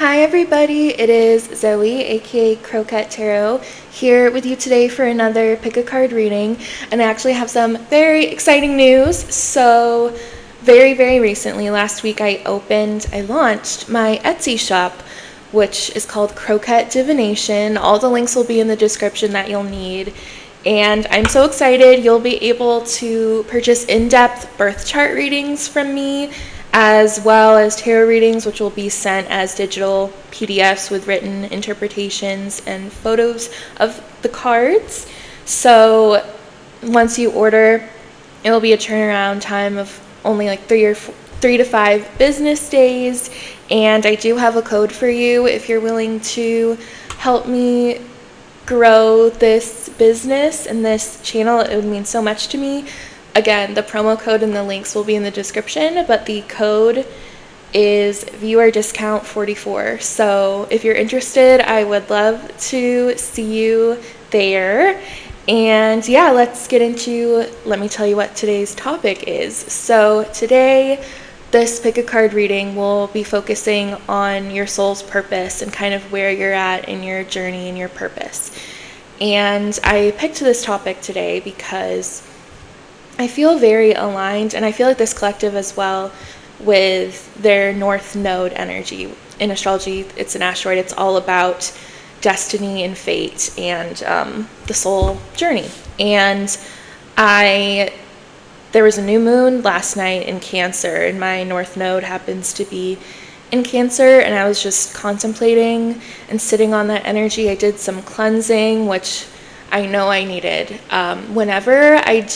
Hi everybody, it is Zoe, aka Crowquette Tarot, here with you today for another pick a card reading, and I actually have some very exciting news. So, very recently, last week, I launched my Etsy shop, which is called Crowquette Divination. All the links will be in the description that you'll need. And I'm so excited. You'll be able to purchase in-depth birth chart readings from me, as well as tarot readings, which will be sent as digital PDFs with written interpretations and photos of the cards. So once you order, it will be a turnaround time of only like 3 to 5 business days. And I do have a code for you if you're willing to help me grow this business and this channel. It would mean so much to me. Again, the promo code and the links will be in the description, but the code is viewer discount 44. So if you're interested, I would love to see you there. And yeah, let me tell you what today's topic is. So today, this pick a card reading will be focusing on your soul's purpose and kind of where you're at in your journey and your purpose. And I picked this topic today because I feel very aligned, and I feel like this collective as well, with their North Node energy. In astrology, it's an asteroid. It's all about destiny and fate and the soul journey. And there was a new moon last night in Cancer, and my North Node happens to be in Cancer, and I was just contemplating and sitting on that energy. I did some cleansing, which I know I needed. I'd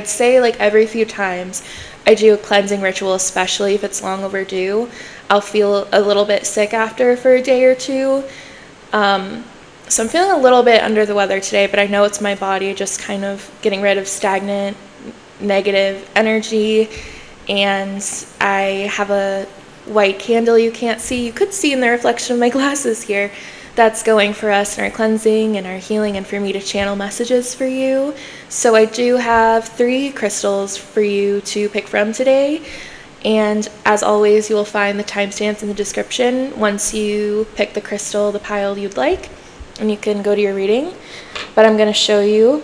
say like every few times I do a cleansing ritual, especially if it's long overdue, I'll feel a little bit sick after for a day or two. So I'm feeling a little bit under the weather today, but I know it's my body just kind of getting rid of stagnant, negative energy. And I have a white candle you can't see. You could see in the reflection of my glasses here. That's going for us in our cleansing and our healing, and for me to channel messages for you. So I do have 3 crystals for you to pick from today. And as always, you will find the timestamps in the description once you pick the crystal, the pile you'd like, and you can go to your reading. But I'm going to show you.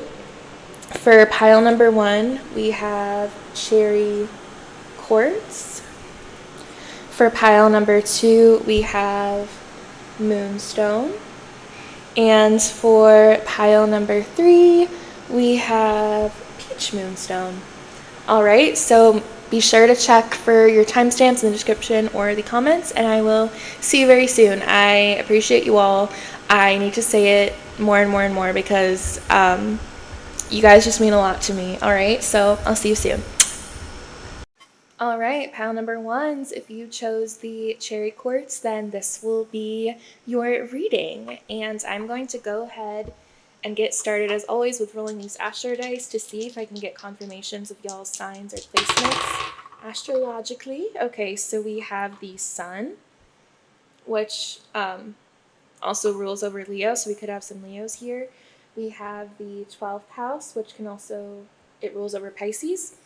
For pile number 1, we have cherry quartz. For pile number 2, we have Moonstone. And for pile number 3, we have peach moonstone. All right, so be sure to check for your timestamps in the description or the comments, and I will see you very soon. I appreciate you all. I need to say it more and more and more because you guys just mean a lot to me. All right, so I'll see you soon. All right, pile number 1s, if you chose the cherry quartz, then this will be your reading. And I'm going to go ahead and get started, as always, with rolling these astro dice to see if I can get confirmations of y'all's signs or placements astrologically. Okay, so we have the sun, which also rules over Leo, so we could have some Leos here. We have the 12th house, which it rules over Pisces.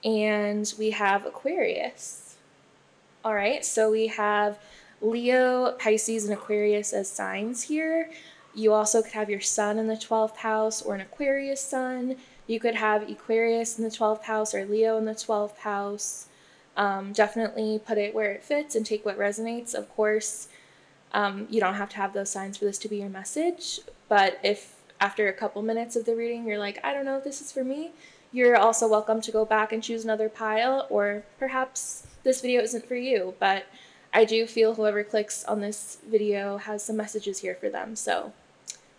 And we have Aquarius. All right, so we have Leo, Pisces, and Aquarius as signs here. You also could have your sun in the 12th house or an Aquarius sun. You could have Aquarius in the 12th house or Leo in the 12th house. Definitely put it where it fits and take what resonates. Of course, you don't have to have those signs for this to be your message. But if after a couple minutes of the reading you're like, I don't know if this is for me, you're also welcome to go back and choose another pile, or perhaps this video isn't for you, but I do feel whoever clicks on this video has some messages here for them. So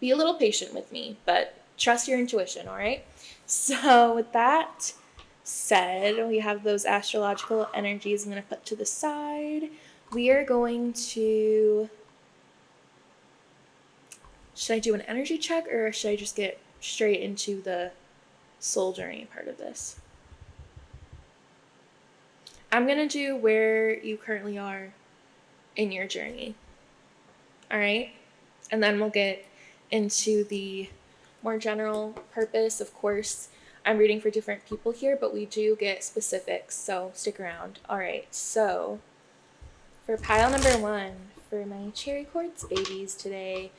be a little patient with me, but trust your intuition, all right? So with that said, we have those astrological energies I'm going to put to the side. We are going to... Should I do an energy check, or should I just get straight into the soul journey part of this? I'm going to do where you currently are in your journey. All right? And then we'll get into the more general purpose. Of course, I'm reading for different people here, but we do get specifics, so stick around. All right, so For pile number 1, for my cherry quartz babies today,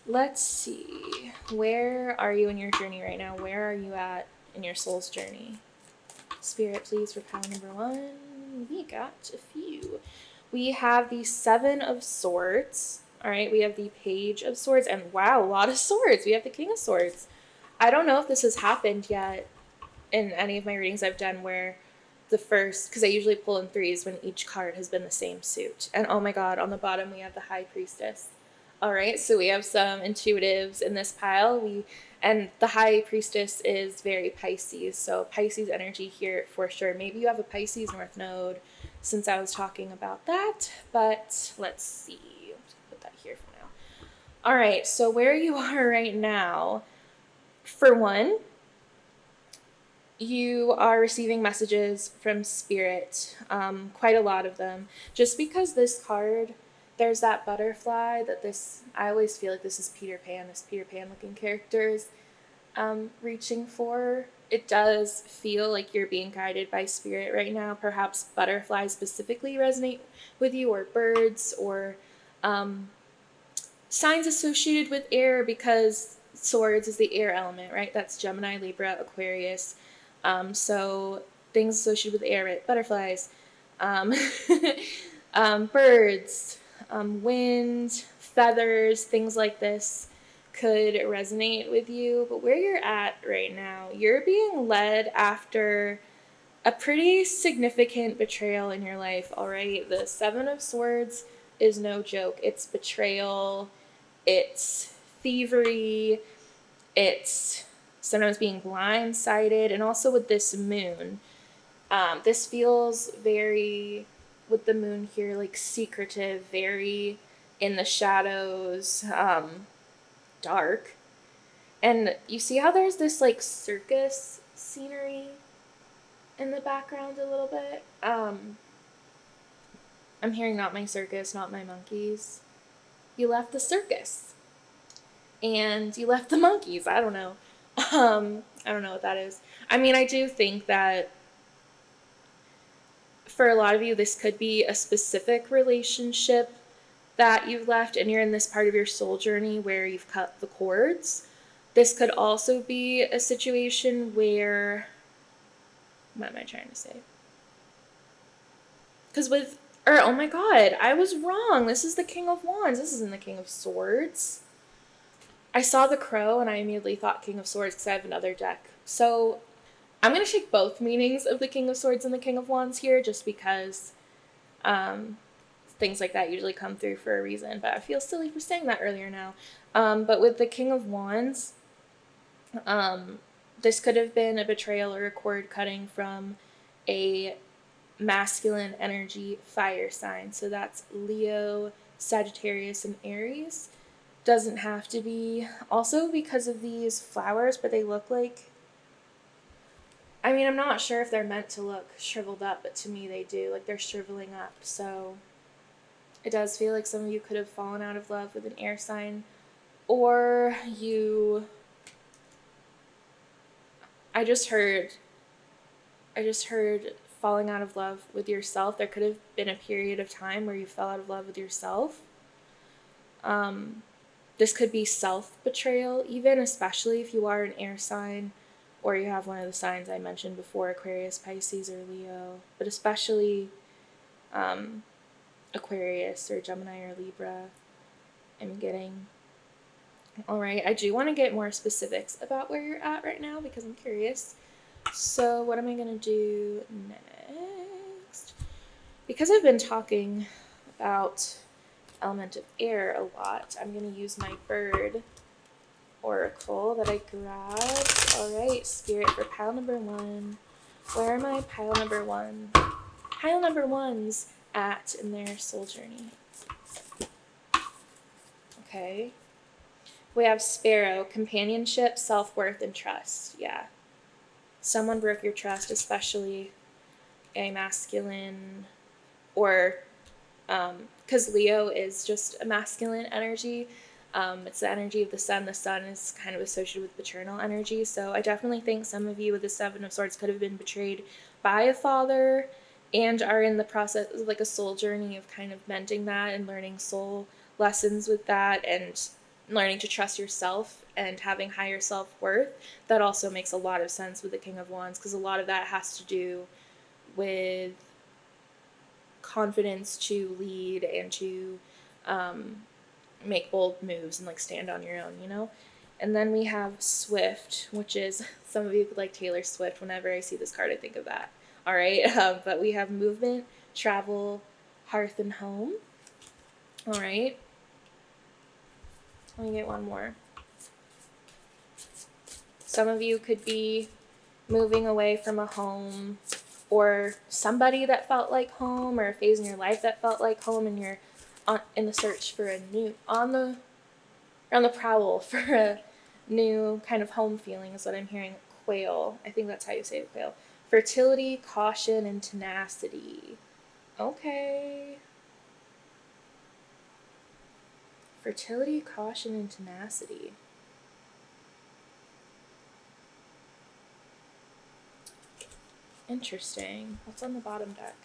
let's see. Where are you in your journey right now? Where are you at in your soul's journey? Spirit, please, for pile number 1. We got a few. We have the 7 of Swords. All right, we have the Page of Swords. And wow, a lot of swords. We have the King of Swords. I don't know if this has happened yet in any of my readings I've done where the first, because I usually pull in threes when each card has been the same suit. And oh my god, on the bottom we have the High Priestess. All right, so we have some intuitives in this pile. And the High Priestess is very Pisces, so Pisces energy here for sure. Maybe you have a Pisces North Node since I was talking about that, but let's see. Let's put that here for now. All right, so where you are right now, for one, you are receiving messages from Spirit, quite a lot of them. Just because this card, there's that butterfly I always feel like this is Peter Pan, this Peter Pan looking character is reaching for. It does feel like you're being guided by Spirit right now. Perhaps butterflies specifically resonate with you, or birds, or signs associated with air, because swords is the air element, right? That's Gemini, Libra, Aquarius. So things associated with air, right? Butterflies, birds, wind, feathers, things like this could resonate with you. But where you're at right now, you're being led after a pretty significant betrayal in your life, all right? The 7 of Swords is no joke. It's betrayal, it's thievery, it's sometimes being blindsided, and also with this moon. This feels very, with the moon here, like secretive, very in the shadows, dark. And you see how there's this like circus scenery in the background a little bit? I'm hearing not my circus, not my monkeys. You left the circus. And you left the monkeys. I don't know. I don't know what that is. I mean, I do think that for a lot of you, this could be a specific relationship that you've left, and you're in this part of your soul journey where you've cut the cords. This could also be a situation where, what am I trying to say? Because oh my god, I was wrong. This is the King of Wands. This isn't the King of Swords. I saw the crow and I immediately thought King of Swords because I have another deck. So I'm going to take both meanings of the King of Swords and the King of Wands here, just because things like that usually come through for a reason. But I feel silly for saying that earlier now. But with the King of Wands, this could have been a betrayal or a cord cutting from a masculine energy fire sign. So that's Leo, Sagittarius, and Aries. Doesn't have to be. Also because of these flowers, but they look like, I mean, I'm not sure if they're meant to look shriveled up, but to me they do. Like they're shriveling up. So it does feel like some of you could have fallen out of love with an air sign, or I just heard falling out of love with yourself. There could have been a period of time where you fell out of love with yourself. This could be self-betrayal even, especially if you are an air sign or you have one of the signs I mentioned before, Aquarius, Pisces, or Leo, but especially Aquarius or Gemini or Libra, I'm getting. All right, I do want to get more specifics about where you're at right now because I'm curious. So what am I going to do next? Because I've been talking about element of air a lot, I'm going to use my bird oracle that I grabbed. All right, Spirit, for pile number 1. Where are my pile number 1? Pile number 1's at in their soul journey. Okay. We have Sparrow, companionship, self-worth, and trust. Yeah. Someone broke your trust, especially a masculine, or because Leo is just a masculine energy. It's the energy of the sun. The sun is kind of associated with paternal energy. So I definitely think some of you with the 7 of Swords could have been betrayed by a father, and are in the process of like a soul journey of kind of mending that and learning soul lessons with that and learning to trust yourself and having higher self-worth, that also makes a lot of sense with the King of Wands, because a lot of that has to do with confidence to lead and to make bold moves and like stand on your own, you know? And then we have Swift, which is, some of you could like Taylor Swift. Whenever I see this card, I think of that. All right. But we have movement, travel, hearth, and home. All right. Let me get one more. Some of you could be moving away from a home or somebody that felt like home, or a phase in your life that felt like home, and you're in the search for a new, on the prowl for a new kind of home feeling is what I'm hearing. Quail. I think that's how you say it, quail. Fertility, caution, and tenacity. Okay. Fertility, caution, and tenacity. Interesting. What's on the bottom deck?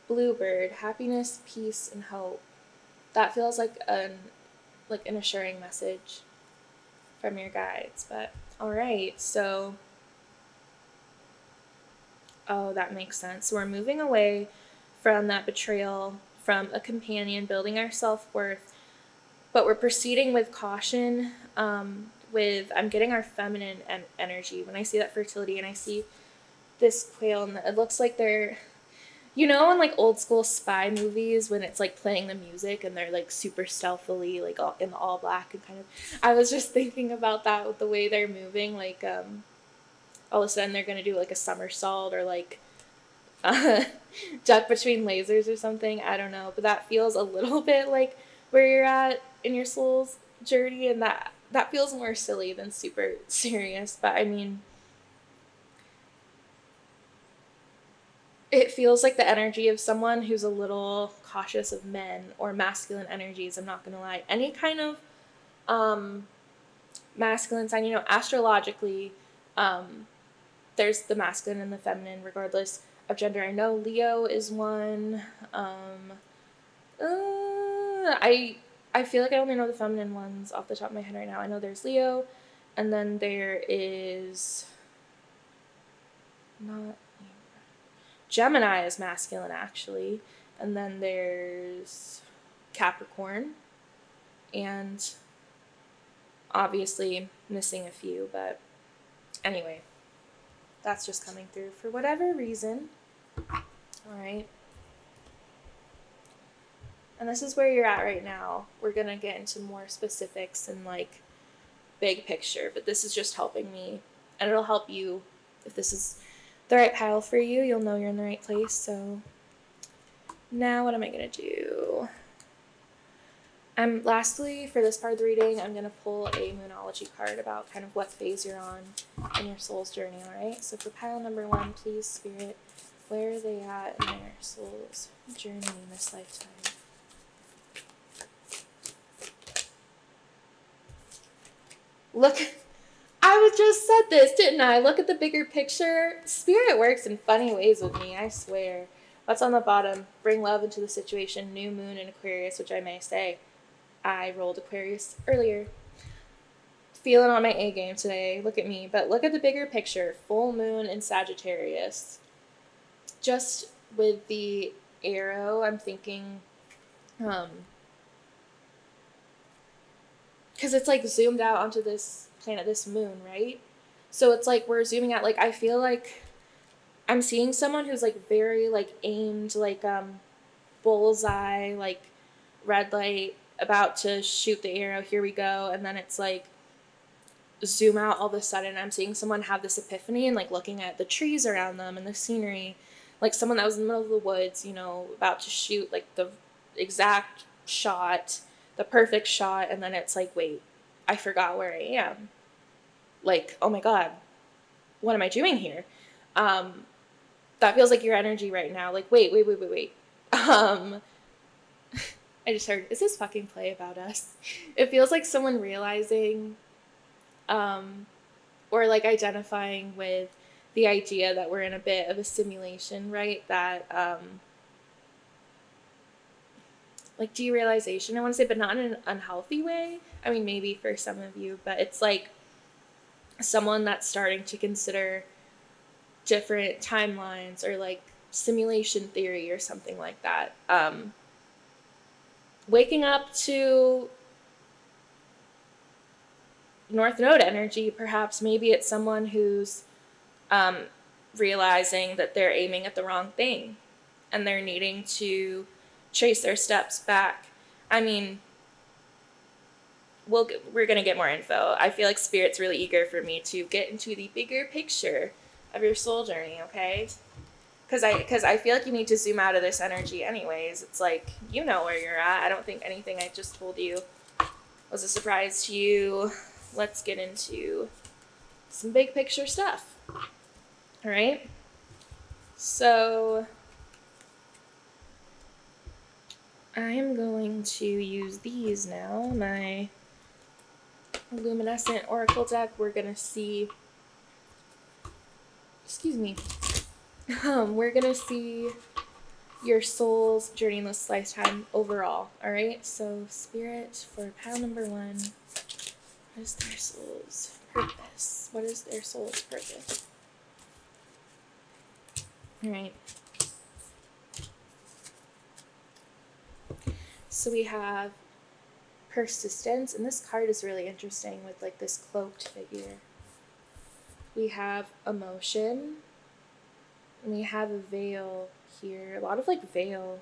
Bluebird, happiness, peace, and hope. That feels like an assuring message from your guides. But all right, so that makes sense. So we're moving away from that betrayal from a companion, building our self-worth, but we're proceeding with caution. I'm getting our feminine energy when I see that fertility, and I see this quail, and it looks like they're, in like old school spy movies when it's like playing the music and they're like super stealthily like all, in the all black, and kind of, I was just thinking about that with the way they're moving, like all of a sudden they're gonna do like a somersault or like duck between lasers or something. I don't know, but that feels a little bit like where you're at in your soul's journey, and that feels more silly than super serious. But I mean, it feels like the energy of someone who's a little cautious of men or masculine energies. I'm not gonna lie. Any kind of masculine sign, astrologically, there's the masculine and the feminine regardless of gender. I know Leo is one. I feel like I only know the feminine ones off the top of my head right now. I know there's Leo, and then there is not Gemini is masculine actually, and then there's Capricorn, and obviously missing a few, but anyway, that's just coming through for whatever reason. All right. And this is where you're at right now. We're going to get into more specifics and like big picture, but this is just helping me, and it'll help you. If this is the right pile for you, you'll know you're in the right place. So now what am I going to do? Lastly, for this part of the reading, I'm going to pull a Moonology card about kind of what phase you're on in your soul's journey, all right? So for pile number 1, please, Spirit, where are they at in their soul's journey in this lifetime? Look, I just said this, didn't I? Look at the bigger picture. Spirit works in funny ways with me, I swear. What's on the bottom? Bring love into the situation. New moon in Aquarius, which I may say, I rolled Aquarius earlier. Feeling on my A game today. Look at me. But look at the bigger picture. Full moon in Sagittarius. Just with the arrow, I'm thinking, because it's like zoomed out onto this planet, this moon, right? So it's like we're zooming out. Like I feel like I'm seeing someone who's like very like aimed, like bullseye, like red light, about to shoot the arrow. Here we go. And then it's like zoom out all of a sudden. I'm seeing someone have this epiphany and like looking at the trees around them and the scenery, like someone that was in the middle of the woods, about to shoot like the exact shot, the perfect shot, and then it's like, wait, I forgot where I am. Like, oh my God, what am I doing here? That feels like your energy right now. Like, wait. I just heard, is this fucking play about us? It feels like someone realizing, or like identifying with the idea that we're in a bit of a simulation, right? That like derealization, I want to say, but not in an unhealthy way. I mean, maybe for some of you, but it's like someone that's starting to consider different timelines or like simulation theory or something like that. Waking up to North Node energy, perhaps maybe it's someone who's realizing that they're aiming at the wrong thing and they're needing to trace their steps back. I mean, we're going to get more info. I feel like Spirit's really eager for me to get into the bigger picture of your soul journey, okay? Because I feel like you need to zoom out of this energy anyways. It's like, you know where you're at. I don't think anything I just told you was a surprise to you. Let's get into some big picture stuff. All right? So I'm going to use these now, my luminescent oracle deck. We're going to see, we're going to see your soul's journey in this lifetime overall. All right? So Spirit, for pile number 1, what is their soul's purpose? What is their soul's purpose? All right. So we have persistence, and this card is really interesting with like this cloaked figure. We have emotion, and we have a veil here. A lot of like veil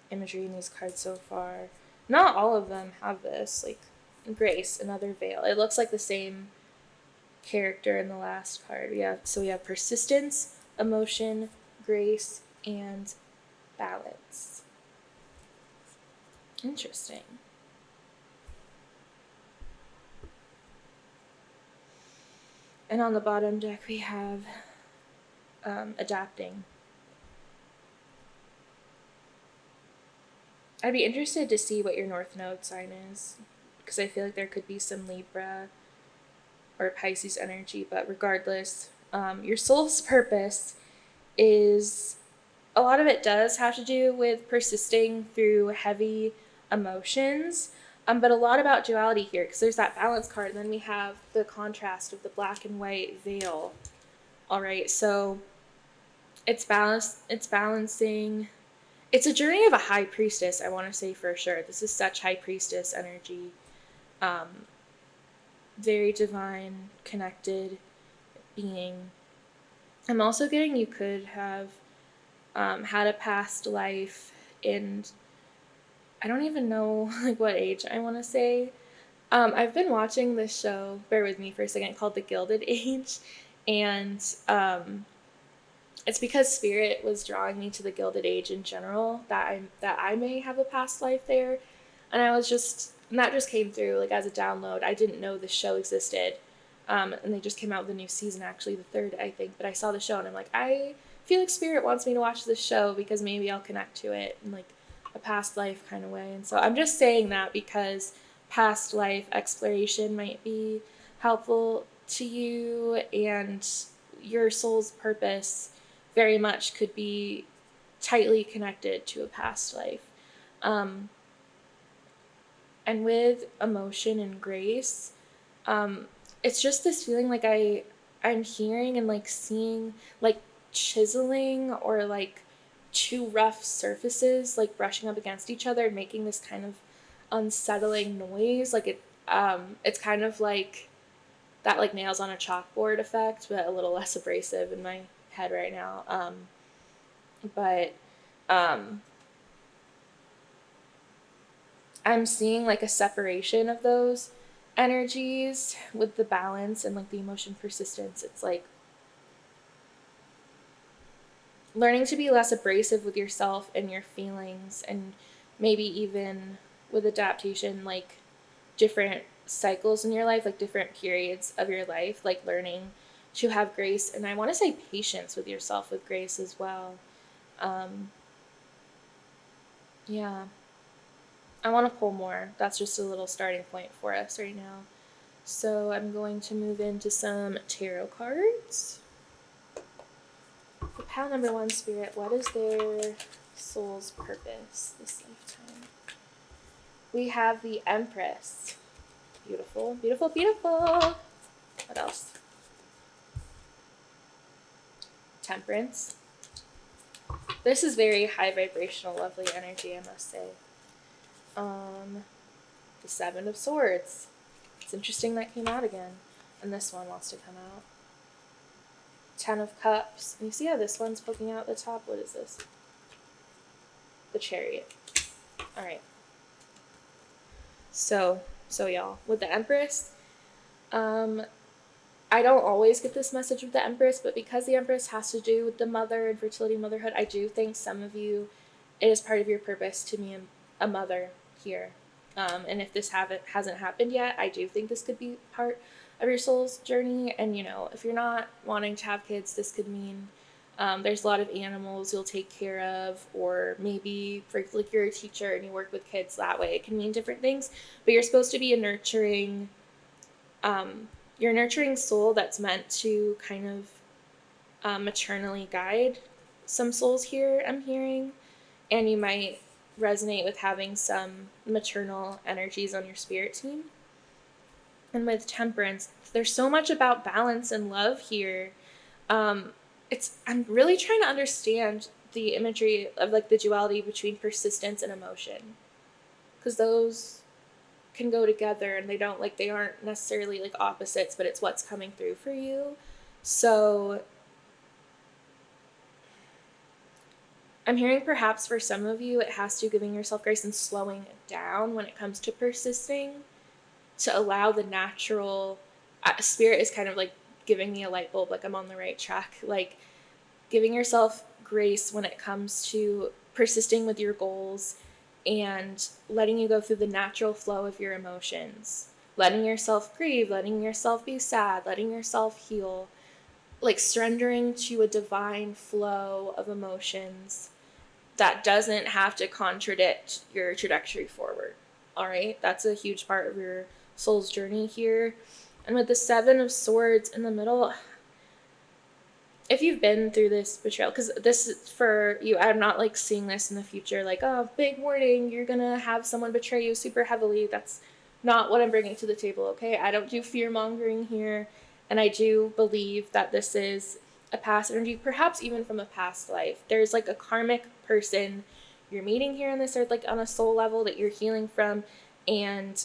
imagery in these cards so far. Not all of them have this. Like Grace, another veil. It looks like the same character in the last card. We have persistence, emotion, grace, and balance. Interesting. And on the bottom deck we have adapting. I'd be interested to see what your North Node sign is, because I feel like there could be some Libra or Pisces energy, but regardless, your soul's purpose is, a lot of it does have to do with persisting through heavy emotions, but a lot about duality here, because there's that balance card, and then we have the contrast of the black and white veil. All right, so it's balancing. It's a journey of a high priestess, I want to say for sure. This is such high priestess energy. Very divine, connected being. I'm also getting you could have had a past life, and I don't even know like what age I want to say. I've been watching this show, bear with me for a second, called The Gilded Age, and it's because Spirit was drawing me to the Gilded Age in general, that I may have a past life there, and that just came through like as a download. I didn't know the show existed, and they just came out with a new season, actually the 3rd, I think. But I saw the show and I'm like, I feel like Spirit wants me to watch this show because maybe I'll connect to it in like a past life kind of way. And so I'm just saying that because past life exploration might be helpful to you, and your soul's purpose very much could be tightly connected to a past life. And with emotion and grace, it's just this feeling like I'm hearing and like seeing like chiseling or like two rough surfaces like brushing up against each other and making this kind of unsettling noise. Like it's kind of like that like nails on a chalkboard effect, but a little less abrasive in my head right now. But I'm seeing like a separation of those energies with the balance and like the emotion persistence. It's like learning to be less abrasive with yourself and your feelings, and maybe even with adaptation, like different cycles in your life, like different periods of your life, like learning to have grace, and I want to say patience with yourself with grace as well. Yeah, I want to pull more. That's just a little starting point for us right now. So I'm going to move into some tarot cards. Pile number 1, Spirit, what is their soul's purpose this lifetime? We have the Empress. Beautiful, beautiful, beautiful. What else? Temperance. This is very high vibrational, lovely energy, I must say. The 7 of Swords. It's interesting that came out again. And this one wants to come out. 10 of Cups. And you see how this one's poking out the top? What is this? The Chariot. Alright. So y'all, with the Empress, I don't always get this message with the Empress, but because the Empress has to do with the mother and fertility, motherhood, I do think some of you, it is part of your purpose to be a mother here. And if this hasn't happened yet, I do think this could be part of your soul's journey. And, if you're not wanting to have kids, this could mean there's a lot of animals you'll take care of, or maybe for like you're a teacher and you work with kids that way. It can mean different things, but you're supposed to be a nurturing, you're a nurturing soul that's meant to kind of maternally guide some souls here, I'm hearing, and you might resonate with having some maternal energies on your spirit team. And with Temperance, there's so much about balance and love here. I'm really trying to understand the imagery of like the duality between persistence and emotion, because those can go together, and they aren't necessarily like opposites, but it's what's coming through for you. So I'm hearing perhaps for some of you, it has to do giving yourself grace and slowing down when it comes to persisting, to allow the natural spirit is kind of like giving me a light bulb, like I'm on the right track, like giving yourself grace when it comes to persisting with your goals and letting you go through the natural flow of your emotions, letting yourself grieve, letting yourself be sad, letting yourself heal, like surrendering to a divine flow of emotions that doesn't have to contradict your trajectory forward. All right, that's a huge part of your soul's journey here. And with the 7 of Swords in the middle, if you've been through this betrayal, because this is for you, I'm not like seeing this in the future, like, oh, big warning, you're gonna have someone betray you super heavily. That's not what I'm bringing to the table, okay? I don't do fear mongering here, and I do believe that this is a past energy, perhaps even from a past life. There's like a karmic person you're meeting here on this earth, like on a soul level that you're healing from, and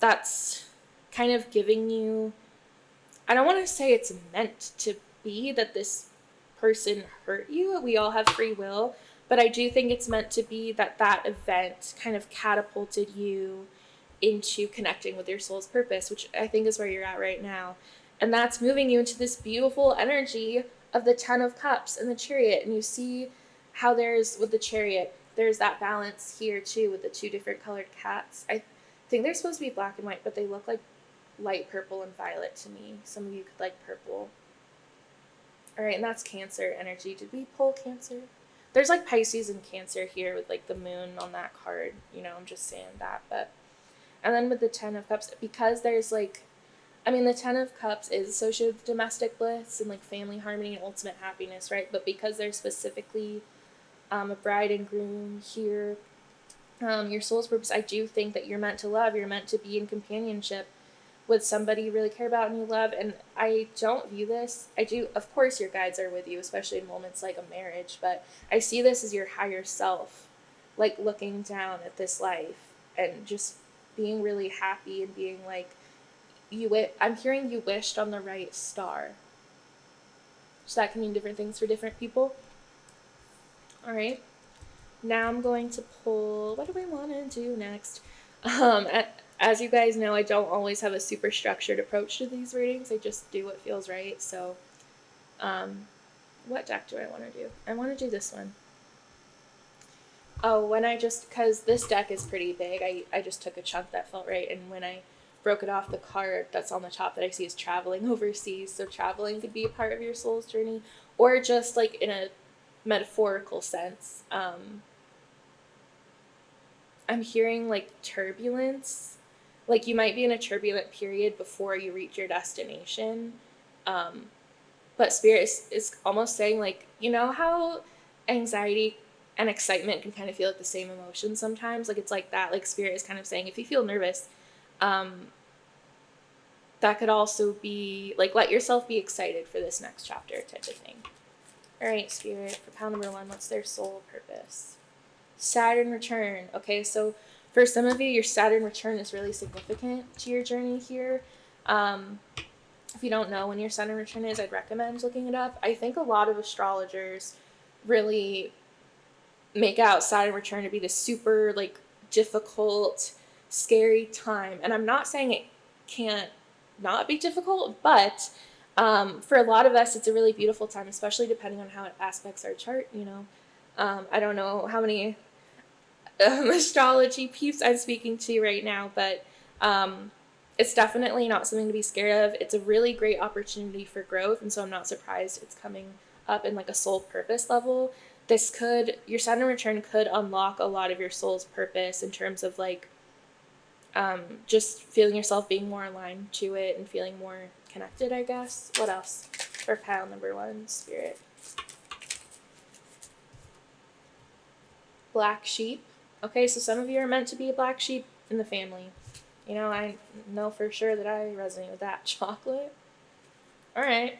that's kind of giving you, I don't want to say it's meant to be that this person hurt you. We all have free will, but I do think it's meant to be that event kind of catapulted you into connecting with your soul's purpose, which I think is where you're at right now. And that's moving you into this beautiful energy of the 10 of Cups and the Chariot. And you see how with the Chariot, there's that balance here too with the 2 different colored cats. I think they're supposed to be black and white, but they look like light purple and violet to me. Some of you could like purple. All right, and that's Cancer energy. Did we pull Cancer? There's like Pisces and Cancer here with like the moon on that card. I'm just saying that. But and then with the 10 of Cups, because there's like, the 10 of Cups is associated with domestic bliss and like family harmony and ultimate happiness, right? But because there's specifically a bride and groom here, your soul's purpose, I do think that you're meant to love. You're meant to be in companionship with somebody you really care about and you love. And I don't view this, of course your guides are with you, especially in moments like a marriage, but I see this as your higher self, like looking down at this life and just being really happy and being like, I'm hearing you wished on the right star. So that can mean different things for different people. All right. Now I'm going to pull, what do I want to do next? As you guys know, I don't always have a super structured approach to these readings. I just do what feels right. So, what deck do I want to do? I want to do this one. Oh, because this deck is pretty big, I just took a chunk that felt right. And when I broke it off, the card that's on the top that I see is traveling overseas. So traveling could be a part of your soul's journey, or just like in a metaphorical sense. I'm hearing like turbulence. Like you might be in a turbulent period before you reach your destination. But Spirit is almost saying, like, you know how anxiety and excitement can kind of feel like the same emotion sometimes? Like, it's like that. Like, Spirit is kind of saying, if you feel nervous, that could also be, like, let yourself be excited for this next chapter type of thing. All right, Spirit, for pile number 1, what's their soul purpose? Saturn return. Okay, so for some of you, your Saturn return is really significant to your journey here. If you don't know when your Saturn return is, I'd recommend looking it up. I think a lot of astrologers really make out Saturn return to be this super, like, difficult, scary time. And I'm not saying it can't not be difficult, but for a lot of us, it's a really beautiful time, especially depending on how it aspects our chart, you know. I don't know how many astrology peeps I'm speaking to right now, but it's definitely not something to be scared of. It's a really great opportunity for growth, and so I'm not surprised it's coming up in like a soul purpose level. Your Saturn return could unlock a lot of your soul's purpose in terms of like just feeling yourself being more aligned to it and feeling more connected, I guess. What else for pile number 1, Spirit? Black sheep. Okay, so some of you are meant to be a black sheep in the family. You know, I know for sure that I resonate with that. Chocolate. All right.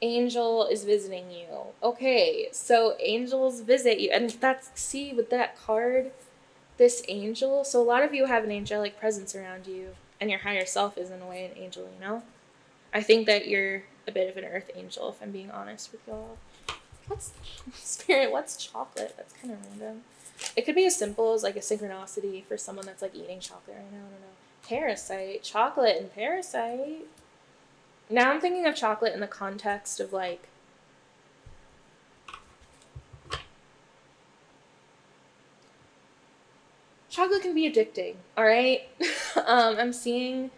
Angel is visiting you. Okay, so angels visit you. And see, with that card, this angel. So a lot of you have an angelic presence around you, and your higher self is, in a way, an angel, you know? I think that you're a bit of an earth angel, if I'm being honest with y'all. What's chocolate? That's kind of random. It could be as simple as like a synchronicity for someone that's like eating chocolate right now. I don't know. Parasite. Chocolate and parasite. Now I'm thinking of chocolate in the context of like chocolate can be addicting, all right? I'm seeing,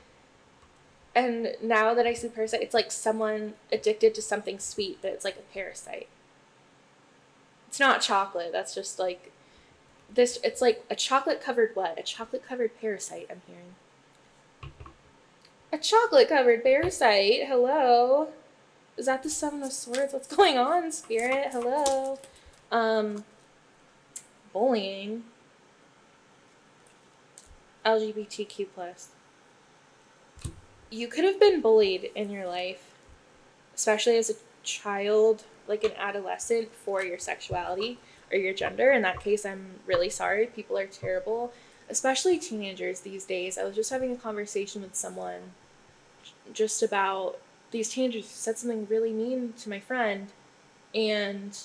and now that I see parasite, it's like someone addicted to something sweet, but it's like a parasite. It's not chocolate. That's just like this. It's like a chocolate covered what? A chocolate covered parasite, I'm hearing. A chocolate covered parasite. Hello. Is that the 7 of Swords? What's going on, Spirit? Hello. Bullying. LGBTQ plus. You could have been bullied in your life, especially as a child, like an adolescent, for your sexuality or your gender. In that case, I'm really sorry. People are terrible, especially teenagers these days. I was just having a conversation with someone just about these teenagers who said something really mean to my friend, and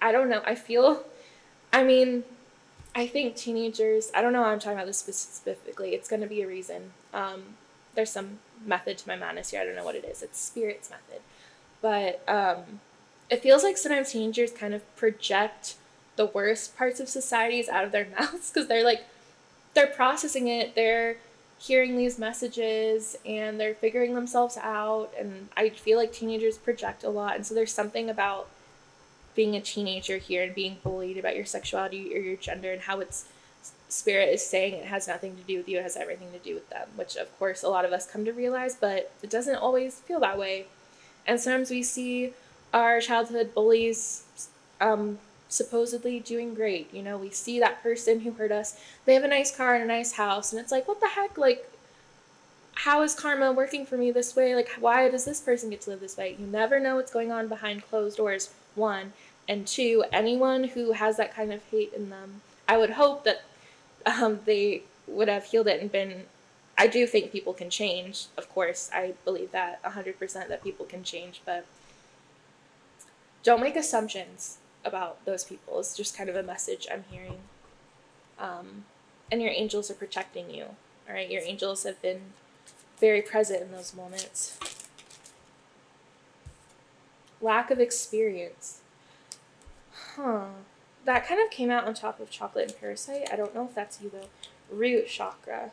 I don't know. I think teenagers, I don't know how I'm talking about this specifically. It's going to be a reason. There's some method to my madness here. I don't know what it is. It's Spirit's method. But it feels like sometimes teenagers kind of project the worst parts of societies out of their mouths because they're processing it. They're hearing these messages and they're figuring themselves out. And I feel like teenagers project a lot. And so there's something about being a teenager here and being bullied about your sexuality or your gender and how it's Spirit is saying it has nothing to do with you, it has everything to do with them, which of course a lot of us come to realize, but it doesn't always feel that way. And sometimes we see our childhood bullies supposedly doing great. You know, we see that person who hurt us, they have a nice car and a nice house, and it's like, what the heck? Like, how is karma working for me this way? Like, why does this person get to live this way? You never know what's going on behind closed doors, 1. And 2, anyone who has that kind of hate in them, I would hope that they would have healed it and been. I do think people can change. Of course, I believe that 100% that people can change, but don't make assumptions about those people. It's just kind of a message I'm hearing. And your angels are protecting you. All right, your angels have been very present in those moments. Lack of experience. That kind of came out on top of chocolate and parasite. I don't know if that's you though. Root chakra.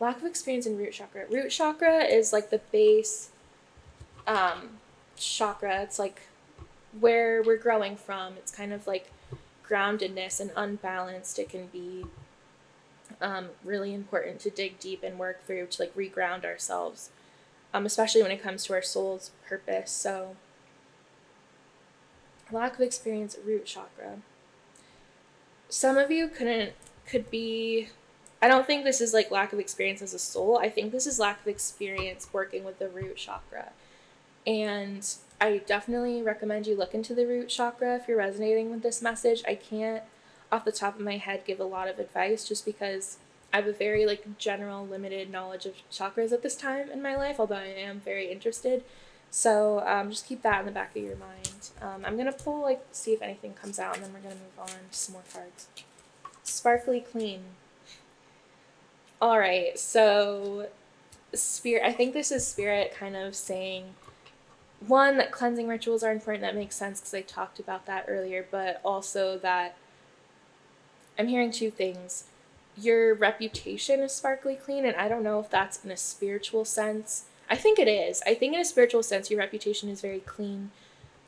Lack of experience in root chakra. Root chakra is like the base chakra. It's like where we're growing from. It's kind of like groundedness and unbalanced. It can be really important to dig deep and work through to like reground ourselves. especially when it comes to our soul's purpose. So, lack of experience, root chakra. Some of you could be, I don't think this is like lack of experience as a soul. I think this is lack of experience working with the root chakra. And I definitely recommend you look into the root chakra if you're resonating with this message. I can't, off the top of my head, give a lot of advice just because I have a very like general limited knowledge of chakras at this time in my life, although I am very interested. So just keep that in the back of your mind. I'm going to pull, like, see if anything comes out, and then we're going to move on to some more cards. Sparkly Queen. All right, so Spirit, I think this is Spirit kind of saying, one, that cleansing rituals are important. That makes sense because I talked about that earlier, but also that I'm hearing two things. Your reputation is sparkly clean, and I don't know if that's in a spiritual sense. I think it is. I think in a spiritual sense, your reputation is very clean,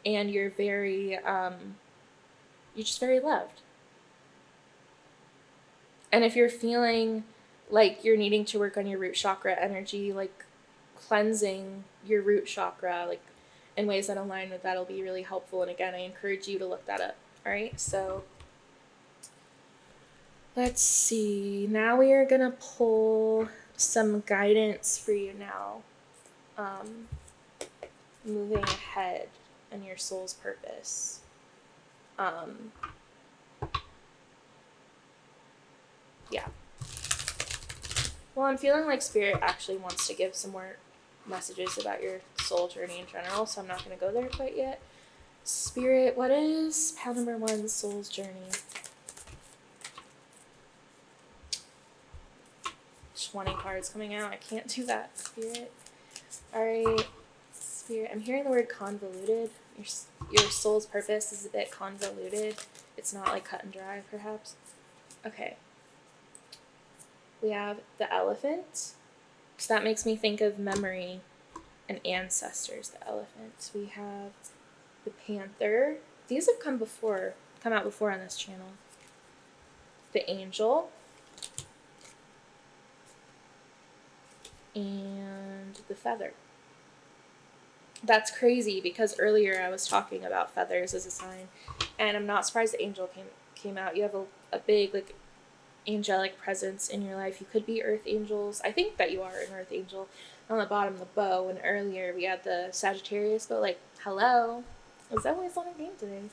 and you're very, you're just very loved. And if you're feeling like you're needing to work on your root chakra energy, like cleansing your root chakra, like in ways that align with that, will be really helpful. And again, I encourage you to look that up. All right, so let's see. Now we are gonna pull some guidance for you now. Moving ahead in your soul's purpose. Yeah. Well, I'm feeling like Spirit actually wants to give some more messages about your soul journey in general, so I'm not going to go there quite yet. Spirit, what is pile number 1, soul's journey? 20 cards coming out. I can't do that, Spirit. All right, Spirit. I'm hearing the word convoluted. Your soul's purpose is a bit convoluted. It's not like cut and dry, perhaps. Okay. We have the elephant. So that makes me think of memory and ancestors, the elephant. We have the panther. These have come out before on this channel. The angel. And the feather. That's crazy because earlier I was talking about feathers as a sign, and I'm not surprised the angel came out. You have a big like angelic presence in your life. You could be earth angels. I think that you are an earth angel. On the bottom, the bow, and earlier we had the Sagittarius, but like, hello. Is that always on our game today?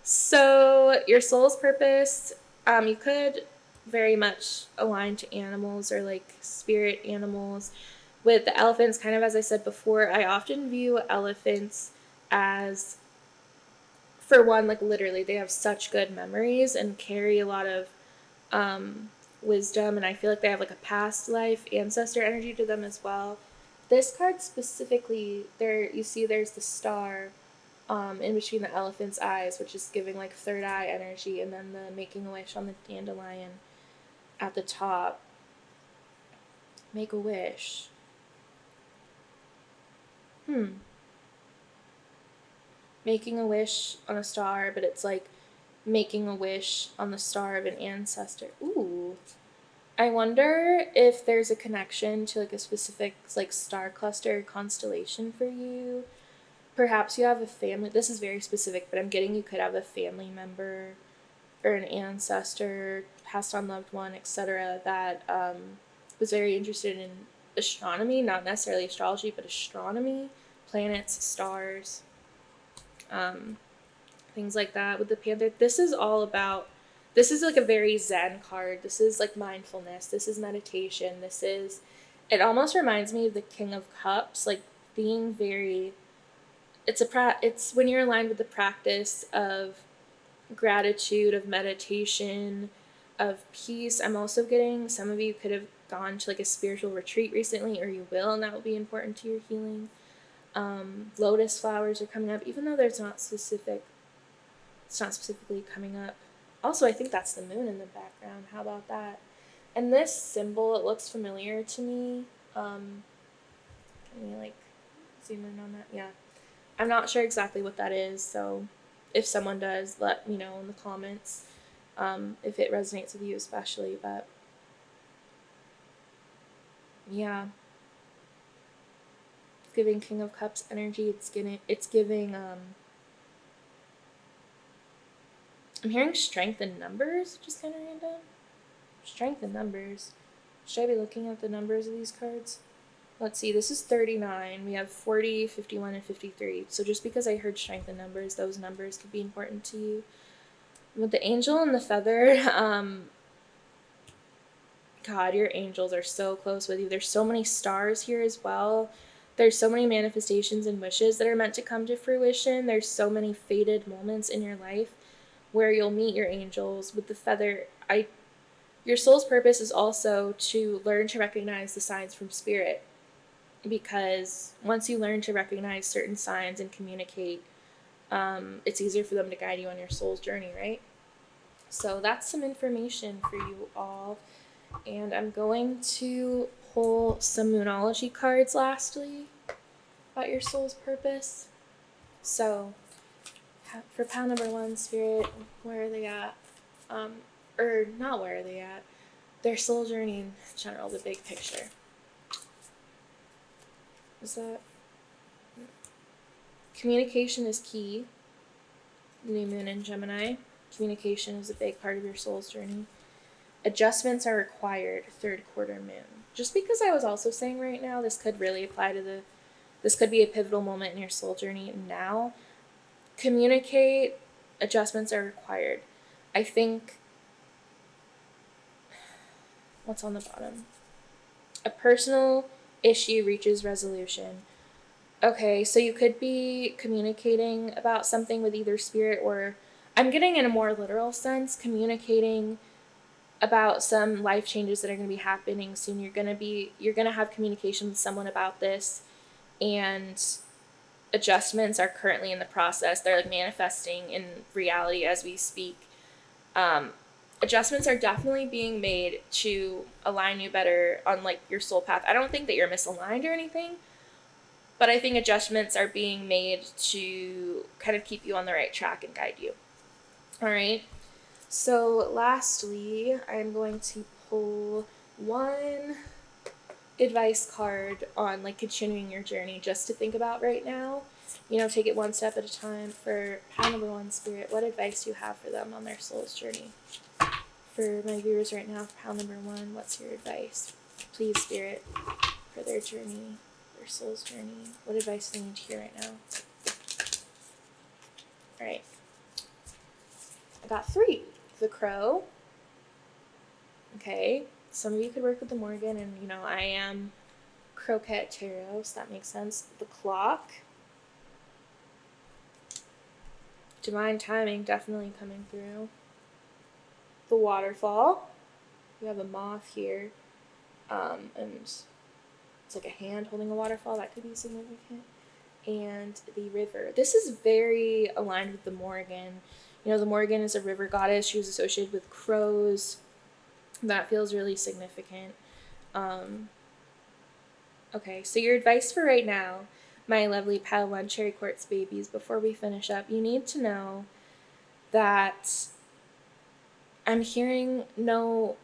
So your soul's purpose, you could very much align to animals or like spirit animals. With the elephants, kind of as I said before, I often view elephants as, for one, like literally, they have such good memories and carry a lot of wisdom, and I feel like they have like a past life ancestor energy to them as well. This card specifically, you see there's the star in between the elephant's eyes, which is giving like third eye energy, and then the making a wish on the dandelion at the top. Make a wish. Making a wish on a star, but it's like making a wish on the star of an ancestor. Ooh. I wonder if there's a connection to like a specific like star cluster or constellation for you. Perhaps you have a family. This is very specific, but I'm getting you could have a family member or an ancestor, passed on loved one, etc., that was very interested in astronomy, not necessarily astrology, but astronomy, planets, stars, things like that. With the panther, this is like a very zen card. This is like mindfulness. This is meditation. It almost reminds me of the King of Cups, like being very, it's when you're aligned with the practice of gratitude, of meditation, of peace. I'm also getting, some of you could have gone to like a spiritual retreat recently, or you will, and that will be important to your healing. Lotus flowers are coming up, even though it's not specifically coming up. Also, I think that's the moon in the background. How about that? And this symbol, it looks familiar to me. Can we like zoom in on that? Yeah. I'm not sure exactly what that is, so if someone does, let me know in the comments if it resonates with you especially. But Yeah. It's giving King of Cups energy. It's giving I'm hearing strength in numbers, just kind of random. Strength in numbers. Should I be looking at the numbers of these cards? Let's see, this is 39. We have 40, 51, and 53. So just because I heard strength in numbers, those numbers could be important to you. With the angel and the feather, God, your angels are so close with you. There's so many stars here as well. There's so many manifestations and wishes that are meant to come to fruition. There's so many fated moments in your life where you'll meet your angels. With the feather, your soul's purpose is also to learn to recognize the signs from spirit, because once you learn to recognize certain signs and communicate, it's easier for them to guide you on your soul's journey, right? So that's some information for you all. And I'm going to pull some Moonology cards lastly about your soul's purpose. So for pile number 1, Spirit, where are they at? Or not where are they at? Their soul journey in general, the big picture. Is that... Communication is key. New moon in Gemini. Communication is a big part of your soul's journey. Adjustments are required, 3rd quarter moon. Just because I was also saying right now, this could really apply to this could be a pivotal moment in your soul journey now. Communicate, adjustments are required. I think, what's on the bottom? A personal issue reaches resolution. Okay, so you could be communicating about something with either spirit, or I'm getting in a more literal sense, communicating about some life changes that are going to be happening soon. You're going to have communication with someone about this, and adjustments are currently in the process. They're like manifesting in reality as we speak. Adjustments are definitely being made to align you better on like your soul path. I don't think that you're misaligned or anything, but I think adjustments are being made to kind of keep you on the right track and guide you. All right. So lastly, I'm going to pull one advice card on like continuing your journey just to think about right now. Take it one step at a time. For pile number 1, Spirit, what advice do you have for them on their soul's journey? For my viewers right now, for pile number 1, what's your advice? Please, Spirit, for their journey, their soul's journey. What advice do they need to hear right now? All right. I got 3. The Crow. Okay. Some of you could work with the Morgan, and I am Crowquette Tarot, so that makes sense. The Clock. Divine timing definitely coming through. The Waterfall. You have a moth here, and it's like a hand holding a waterfall. That could be significant. And the River. This is very aligned with the Morgan. The Morgan is a river goddess. She was associated with crows. That feels really significant. Okay, so your advice for right now, my lovely pile 1 cherry quartz babies, before we finish up, you need to know that I'm hearing no...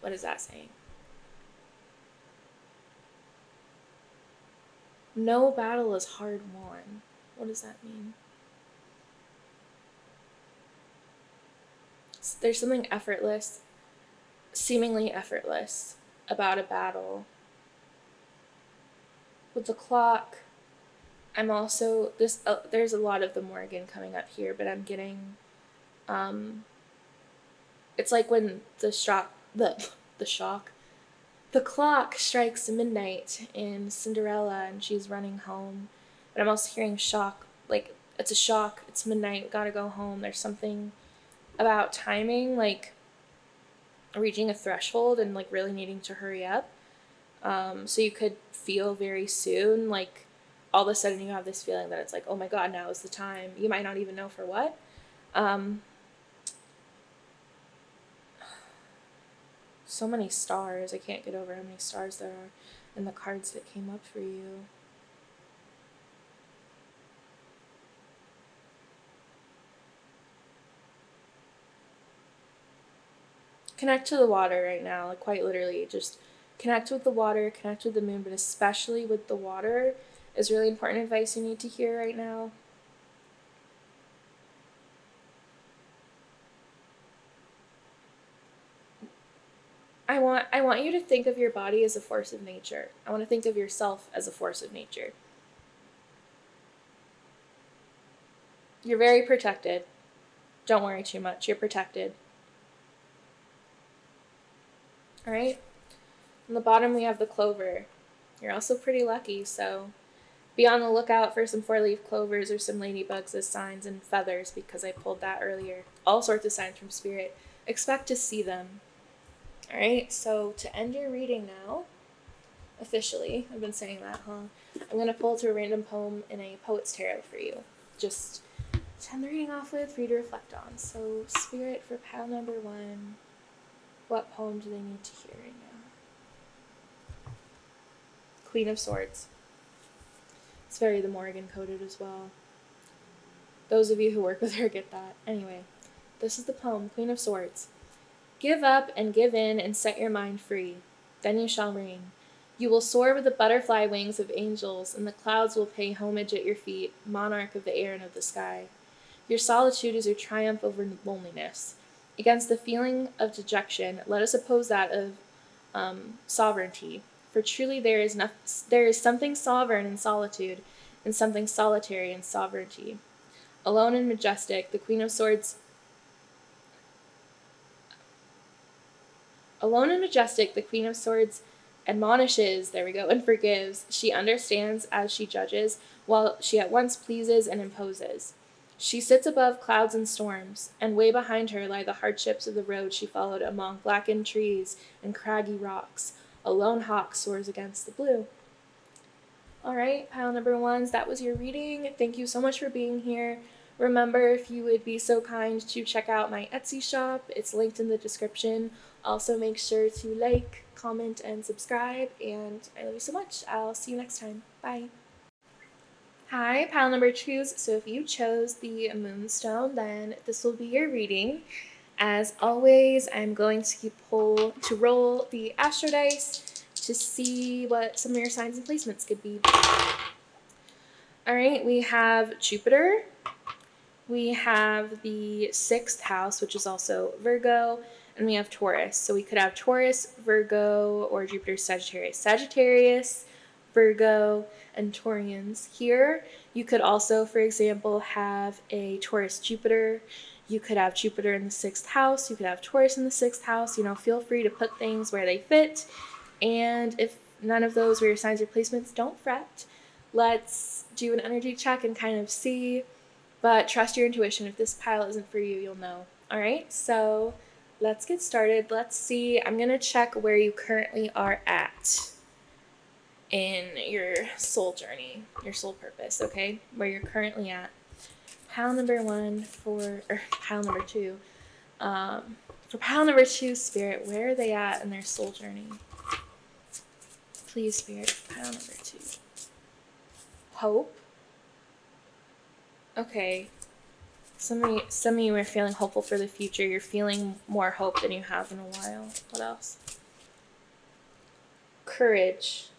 What is that saying? No battle is hard won. What does that mean? There's something effortless, seemingly effortless, about a battle. With the Clock, I'm also there's a lot of the Morgan coming up here, but I'm getting it's like when the clock strikes midnight in Cinderella and she's running home. But I'm also hearing shock, like it's a shock, it's midnight, gotta go home. There's something about timing, like reaching a threshold and like really needing to hurry up. So you could feel very soon, like all of a sudden you have this feeling that it's like, oh my God, now is the time. You might not even know for what. So many stars. I can't get over how many stars there are in the cards that came up for you. Connect to the water right now, like quite literally. Just Connect with the water, connect with the moon, but especially with the water is really important advice you need to hear right now. I want you to think of your body as a force of nature. I want to think of yourself as a force of nature. You're very protected. Don't worry too much. You're protected. All right? On the bottom, we have the clover. You're also pretty lucky, so be on the lookout for some four-leaf clovers or some ladybugs as signs, and feathers, because I pulled that earlier. All sorts of signs from Spirit. Expect to see them. All right, so to end your reading now, officially, I've been saying that, huh? I'm going to pull to a random poem in a Poet's Tarot for you. Just to end the reading off with for you to reflect on. So, Spirit, for pile number 1, what poem do they need to hear right now? Queen of Swords. It's very the Morrigan coded as well. Those of you who work with her get that. Anyway, this is the poem, Queen of Swords. Give up and give in and set your mind free. Then you shall reign. You will soar with the butterfly wings of angels, and the clouds will pay homage at your feet, monarch of the air and of the sky. Your solitude is your triumph over loneliness. Against the feeling of dejection, let us oppose that of sovereignty. For truly there is something sovereign in solitude, and something solitary in sovereignty. Alone and majestic, the Queen of Swords admonishes, and forgives. She understands as she judges, while she at once pleases and imposes. She sits above clouds and storms, and way behind her lie the hardships of the road she followed among blackened trees and craggy rocks. A lone hawk soars against the blue. All right, pile number 1s, that was your reading. Thank you so much for being here. Remember, if you would be so kind to check out my Etsy shop, it's linked in the description. Also, make sure to like, comment, and subscribe, and I love you so much. I'll see you next time. Bye. Hi, pile number 2s. So if you chose the Moonstone, then this will be your reading. As always, I'm going to roll the astro dice to see what some of your signs and placements could be. All right, we have Jupiter. We have the 6th house, which is also Virgo, and we have Taurus. So we could have Taurus, Virgo, or Jupiter, Sagittarius. Sagittarius, Virgo, and Taurians here. You could also, for example, have a Taurus Jupiter. You could have Jupiter in the 6th house. You could have Taurus in the 6th house. Feel free to put things where they fit. And if none of those were your signs or placements, don't fret. Let's do an energy check and kind of see. But trust your intuition. If this pile isn't for you, you'll know. All right, so let's get started. Let's see. I'm going to check where you currently are at in your soul journey, your soul purpose, okay? Where you're currently at. Pile number 2. For pile number 2, Spirit, where are they at in their soul journey? Please, Spirit, pile number 2. Hope. Okay. Some of you are feeling hopeful for the future. You're feeling more hope than you have in a while. What else? Courage.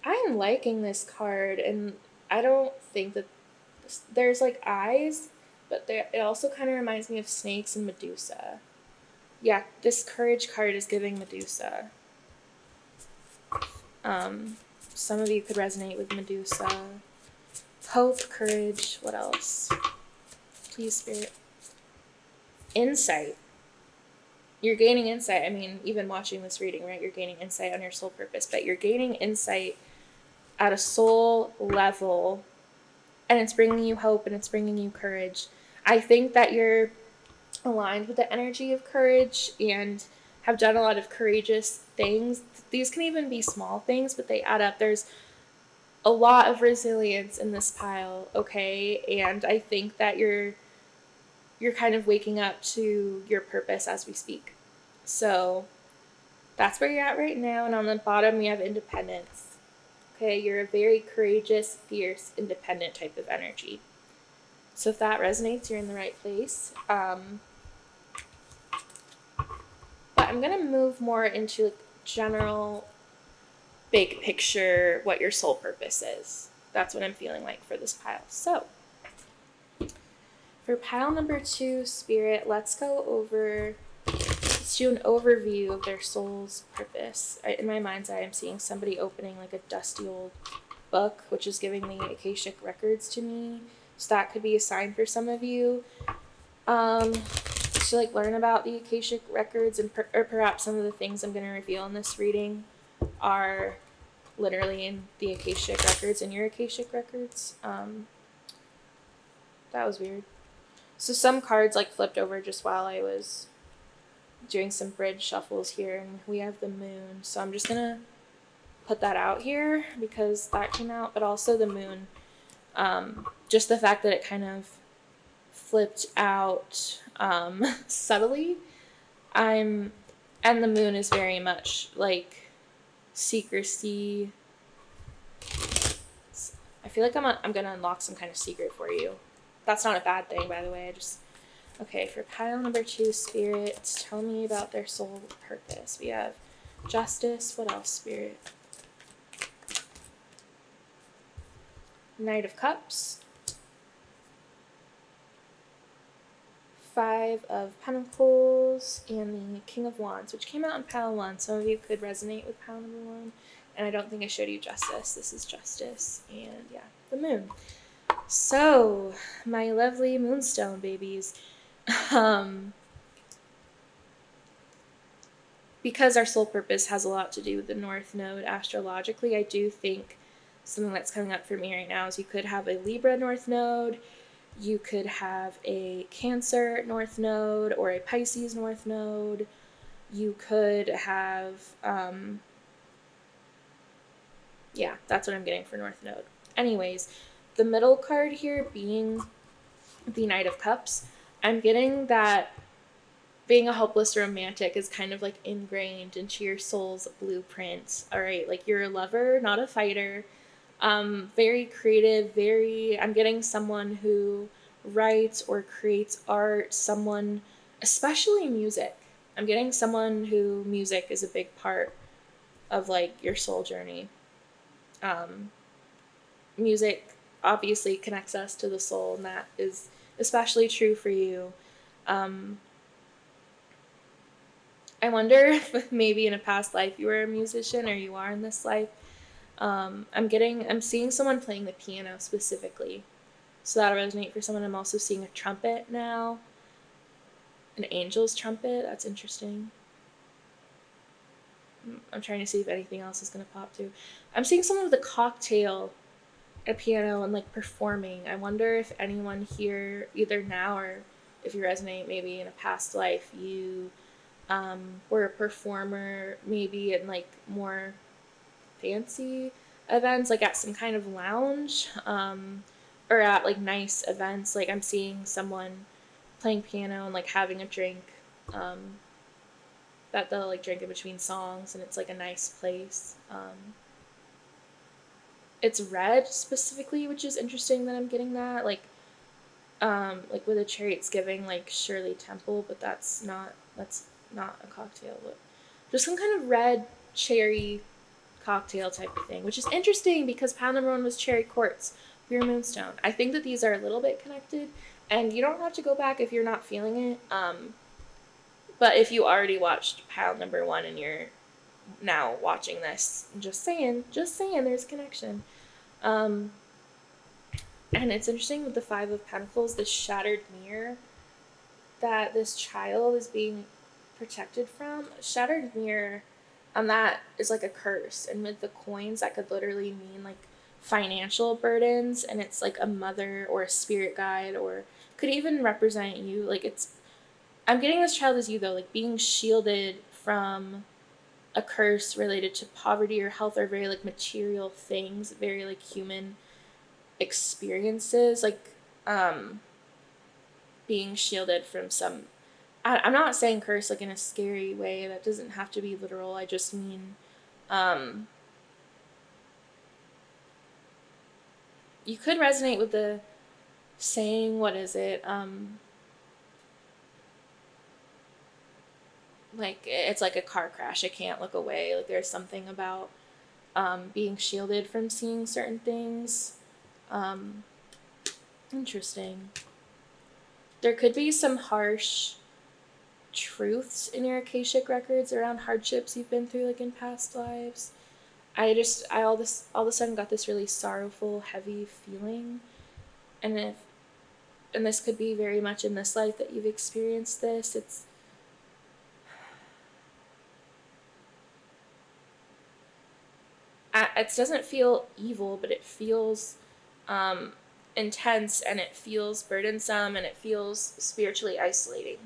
I am liking this card, and I don't think that there's like eyes, but it also kind of reminds me of snakes and Medusa. Yeah, this courage card is giving Medusa. Some of you could resonate with Medusa. Hope, courage, what else? Please, Spirit. Insight. You're gaining insight. I mean, even watching this reading, right? You're gaining insight on your soul purpose, but you're gaining insight at a soul level, and it's bringing you hope and it's bringing you courage. I think that you're aligned with the energy of courage and have done a lot of courageous things. These can even be small things, but they add up. There's a lot of resilience in this pile, okay? And I think that you're kind of waking up to your purpose as we speak. So that's where you're at right now. And on the bottom, we have independence. Okay, you're a very courageous, fierce, independent type of energy. So if that resonates, you're in the right place. But I'm going to move more into general big picture what your soul purpose is. That's what I'm feeling like for this pile. So for pile number 2, Spirit, let's do an overview of their soul's purpose. In my mind's eye, I'm seeing somebody opening like a dusty old book, which is giving the Akashic records to me. So that could be a sign for some of you. To like learn about the Akashic records, and or perhaps some of the things I'm going to reveal in this reading are literally in the Akashic records, in your Akashic records. That was weird. So some cards like flipped over just while I was doing some bridge shuffles here, and we have the moon. So I'm just gonna put that out here because that came out, but also the moon. Just the fact that it kind of flipped out subtly. And the moon is very much like secrecy. I feel like I'm gonna unlock some kind of secret for you. That's not a bad thing, by the way. Okay, for pile number 2, Spirit, tell me about their soul purpose. We have Justice. What else, Spirit? Knight of Cups. 5 of Pentacles, and the King of Wands, which came out in pile 1. Some of you could resonate with pile number 1. And I don't think I showed you Justice. This is Justice. And yeah, the moon. So, my lovely Moonstone babies. Because our soul purpose has a lot to do with the North Node astrologically, I do think something that's coming up for me right now is you could have a Libra North Node, you could have a Cancer North Node, or a Pisces North Node. You could have, yeah, that's what I'm getting for North Node. Anyways, the middle card here being the Knight of Cups, I'm getting that being a hopeless romantic is kind of like ingrained into your soul's blueprint. All right, like you're a lover, not a fighter. Very creative, I'm getting someone who writes or creates art, someone, especially music. I'm getting someone who music is a big part of like your soul journey. Music obviously connects us to the soul, and that is especially true for you. I wonder if maybe in a past life you were a musician, or you are in this life. I'm seeing someone playing the piano specifically. So that'll resonate for someone. I'm also seeing a trumpet now. An angel's trumpet. That's interesting. I'm trying to see if anything else is going to pop too. I'm seeing someone with a cocktail, a piano, and like performing. I wonder if anyone here, either now or if you resonate maybe in a past life, you were a performer maybe in like more fancy events, like at some kind of lounge, or at like nice events. Like I'm seeing someone playing piano and like having a drink, that they'll like drink in between songs, and it's like a nice place. It's red specifically, which is interesting that I'm getting that. Like with a cherry, it's giving like Shirley Temple, but that's not a cocktail, but just some kind of red cherry cocktail type of thing, which is interesting because pile number 1 was cherry quartz, your Moonstone. I think that these are a little bit connected, and you don't have to go back if you're not feeling it. But if you already watched pile number 1 and you're now watching this, just saying, there's a connection. And it's interesting with the 5 of Pentacles, this shattered mirror that this child is being protected from. Shattered mirror, that is like a curse. And with the coins, that could literally mean like financial burdens, and it's like a mother or a spirit guide, or could even represent you. Like I'm getting this child as you though, like being shielded from a curse related to poverty or health, or very like material things, very like human experiences, like being shielded from some, I'm not saying curse like in a scary way, that doesn't have to be literal. I just mean you could resonate with the saying, what is it, like it's like a car crash. I can't look away. Like there's something about being shielded from seeing certain things. Interesting. There could be some harsh truths in your Akashic records around hardships you've been through, like in past lives. I all of a sudden got this really sorrowful, heavy feeling, and this could be very much in this life that you've experienced this. It doesn't feel evil, but it feels intense, and it feels burdensome, and it feels spiritually isolating.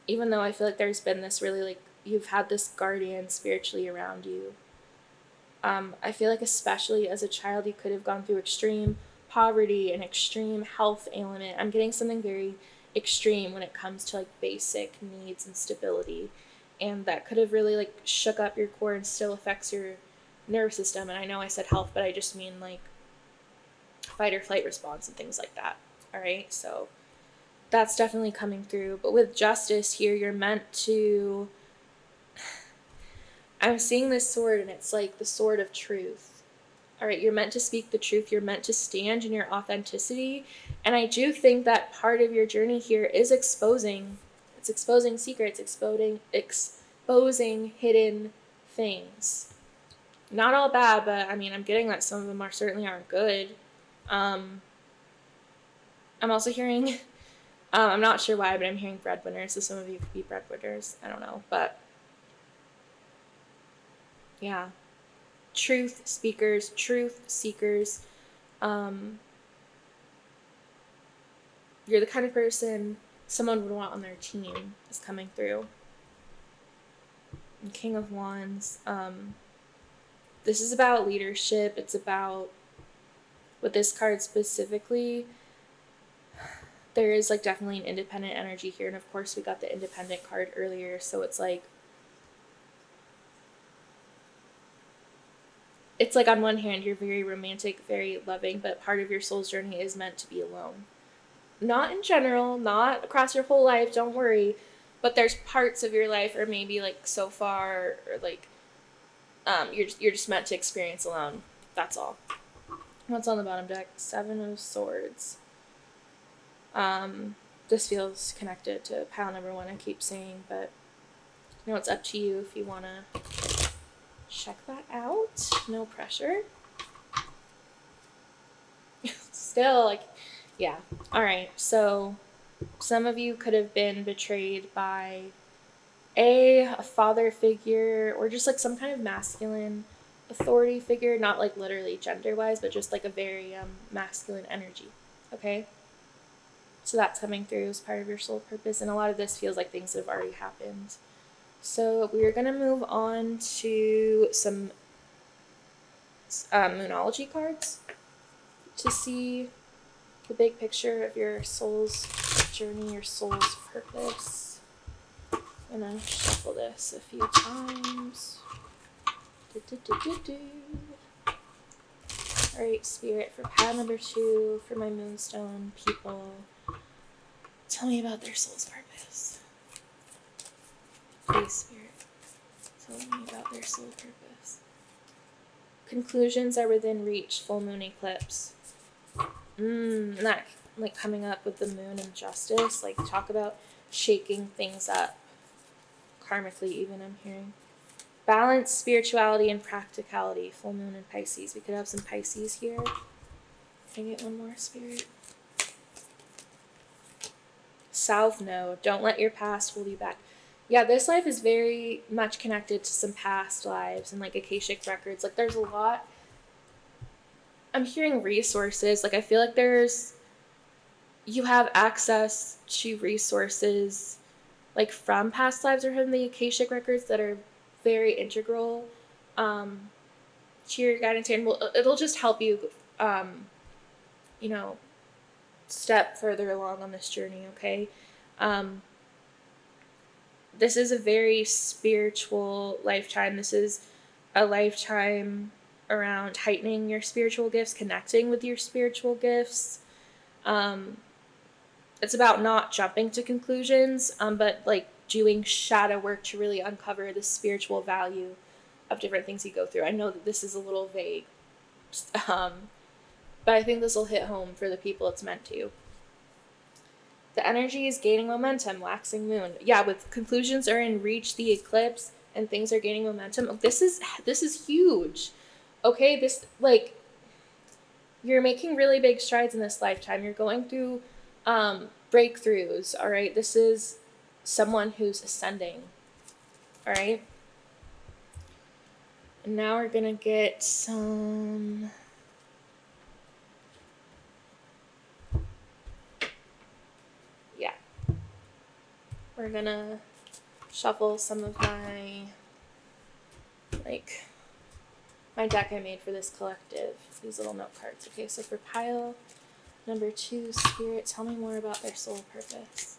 Even though I feel like there's been this really, like, you've had this guardian spiritually around you. I feel like especially as a child, you could have gone through extreme poverty and extreme health ailment. I'm getting something very extreme when it comes to like basic needs and stability. And that could have really like shook up your core and still affects your nervous system. And I know I said health, but I just mean like fight or flight response and things like that. All right. So that's definitely coming through. But with justice here, you're meant to, I'm seeing this sword, and it's like the sword of truth. All right, you're meant to speak the truth. You're meant to stand in your authenticity. And I do think that part of your journey here is exposing secrets, exposing hidden things. Not all bad, but I mean, I'm getting that some of them certainly aren't good. I'm also hearing, I'm not sure why, but I'm hearing breadwinners. So some of you could be breadwinners. I don't know, but yeah. Truth seekers. You're the kind of person someone would want on their team is coming through. And King of Wands. This is about leadership. It's about, with this card specifically, there is like definitely an independent energy here. And of course we got the independent card earlier. So it's like on one hand, you're very romantic, very loving, but part of your soul's journey is meant to be alone. Not in general, not across your whole life, don't worry. But there's parts of your life, or maybe like so far, or like you're just meant to experience alone. That's all. What's on the bottom deck? 7 of Swords. This feels connected to pile number 1, I keep saying, but you know, it's up to you if you want to check that out. No pressure. Still, like, yeah. All right, so some of you could have been betrayed by a father figure, or just like some kind of masculine authority figure, not like literally gender-wise, but just like a very masculine energy, okay? So that's coming through as part of your soul purpose, and a lot of this feels like things that have already happened. So we're going to move on to some Moonology cards to see the big picture of your soul's journey, your soul's purpose. I'm going to shuffle this a few times. Alright, Spirit, for pile number 2, for my Moonstone people, tell me about their soul's purpose. Please, Spirit, tell me about their soul purpose. Conclusions are within reach, full moon eclipse. That, like, coming up with the moon and justice, like, talk about shaking things up. Karmically, even, I'm hearing. Balance, spirituality, and practicality. Full moon and Pisces. We could have some Pisces here. Can I get one more, Spirit? South Node. Don't let your past hold you back. Yeah, this life is very much connected to some past lives and like Akashic records. Like there's a lot. I'm hearing resources. Like I feel like you have access to resources like from past lives or from the Akashic records that are very integral to your guidance, and it'll just help you, you know, step further along on this journey, okay? This is a very spiritual lifetime. This is a lifetime around heightening your spiritual gifts, connecting with your spiritual gifts. it's about not jumping to conclusions, but like doing shadow work to really uncover the spiritual value of different things you go through. I know that this is a little vague, um, but I think this will hit home for the people it's meant to. The energy is gaining momentum, waxing moon. Yeah, with conclusions are in reach, the eclipse, and things are gaining momentum. This is huge. Okay, this, like, you're making really big strides in this lifetime. You're going through breakthroughs, all right? This is someone who's ascending, all right? And now we're going to get some... Yeah. We're going to shuffle some of my, like, my deck I made for this collective. These little note cards. Okay, so for pile number 2, Spirit, tell me more about their soul purpose.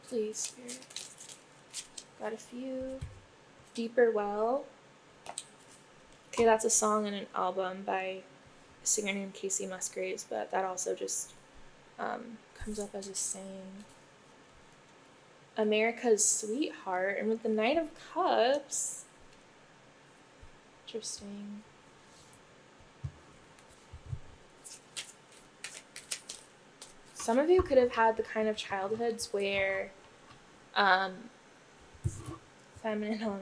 Please, Spirit. Got a few. Deeper Well. Okay, that's a song and an album by a singer named Casey Musgraves, but that also just comes up as a saying. America's Sweetheart, and with the Knight of Cups. Interesting. Some of you could have had the kind of childhoods where feminine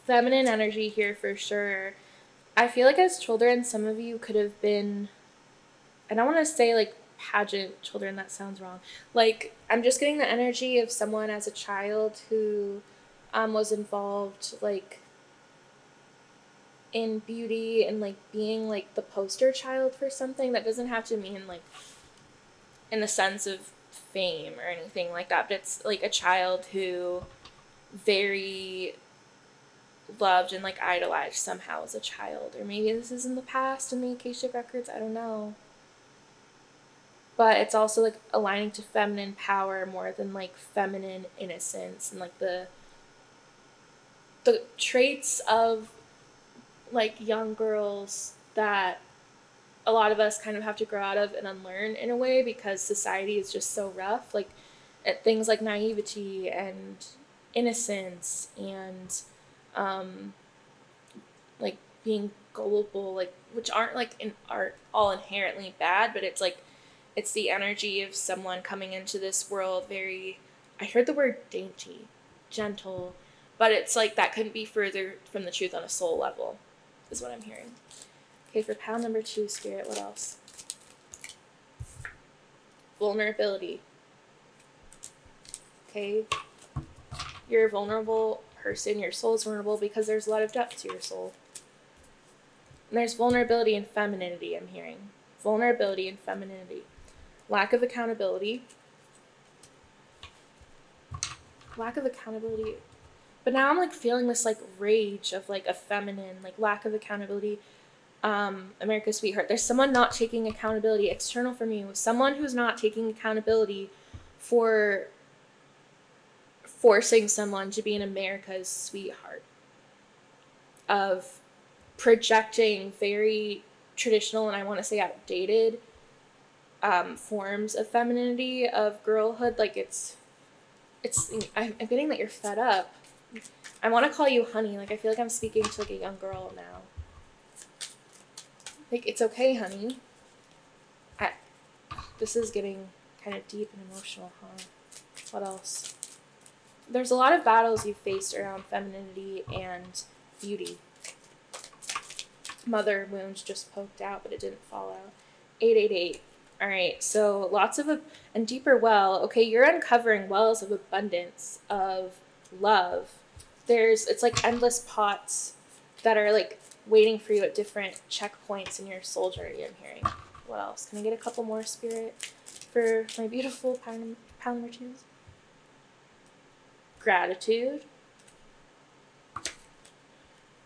feminine energy here for sure. I feel like as children, some of you could have been, I don't want to say like pageant children, that sounds wrong. Like, I'm just getting the energy of someone as a child who was involved like in beauty and like being like the poster child for something. That doesn't have to mean like in the sense of fame or anything like that, but it's like a child who very loved and like idolized somehow as a child. Or maybe this is in the past in the Akashic records, I don't know. But it's also like aligning to feminine power more than like feminine innocence and like the traits of like young girls that a lot of us kind of have to grow out of and unlearn in a way, because society is just so rough. Like at things like naivety and innocence and like being gullible, like, which aren't like aren't all inherently bad, but it's like it's the energy of someone coming into this world very, I heard the word dainty, gentle, but it's like that couldn't be further from the truth on a soul level, is what I'm hearing. Okay, for pile number 2, Spirit, what else? Vulnerability. Okay, you're a vulnerable person. Your soul is vulnerable because there's a lot of depth to your soul. And there's vulnerability and femininity, I'm hearing. Vulnerability and femininity. Lack of accountability. Lack of accountability. But now I'm like feeling this like rage of like a feminine, like lack of accountability. America's Sweetheart. There's someone not taking accountability. External for me was someone who's not taking accountability for forcing someone to be an America's Sweetheart. Of projecting very traditional and I want to say outdated forms of femininity, of girlhood. Like I'm getting that you're fed up. I want to call you honey. Like I feel like I'm speaking to like a young girl now. Like, it's okay, honey. This is getting kind of deep and emotional, huh? What else? There's a lot of battles you've faced around femininity and beauty. Mother wounds just poked out, but it didn't fall out. 888. All right, so lots of and deeper well. Okay, you're uncovering wells of abundance, of love. It's like endless pots that are like waiting for you at different checkpoints in your soul journey, I'm hearing. What else? Can I get a couple more, Spirit, for my beautiful pound number 2s? Gratitude.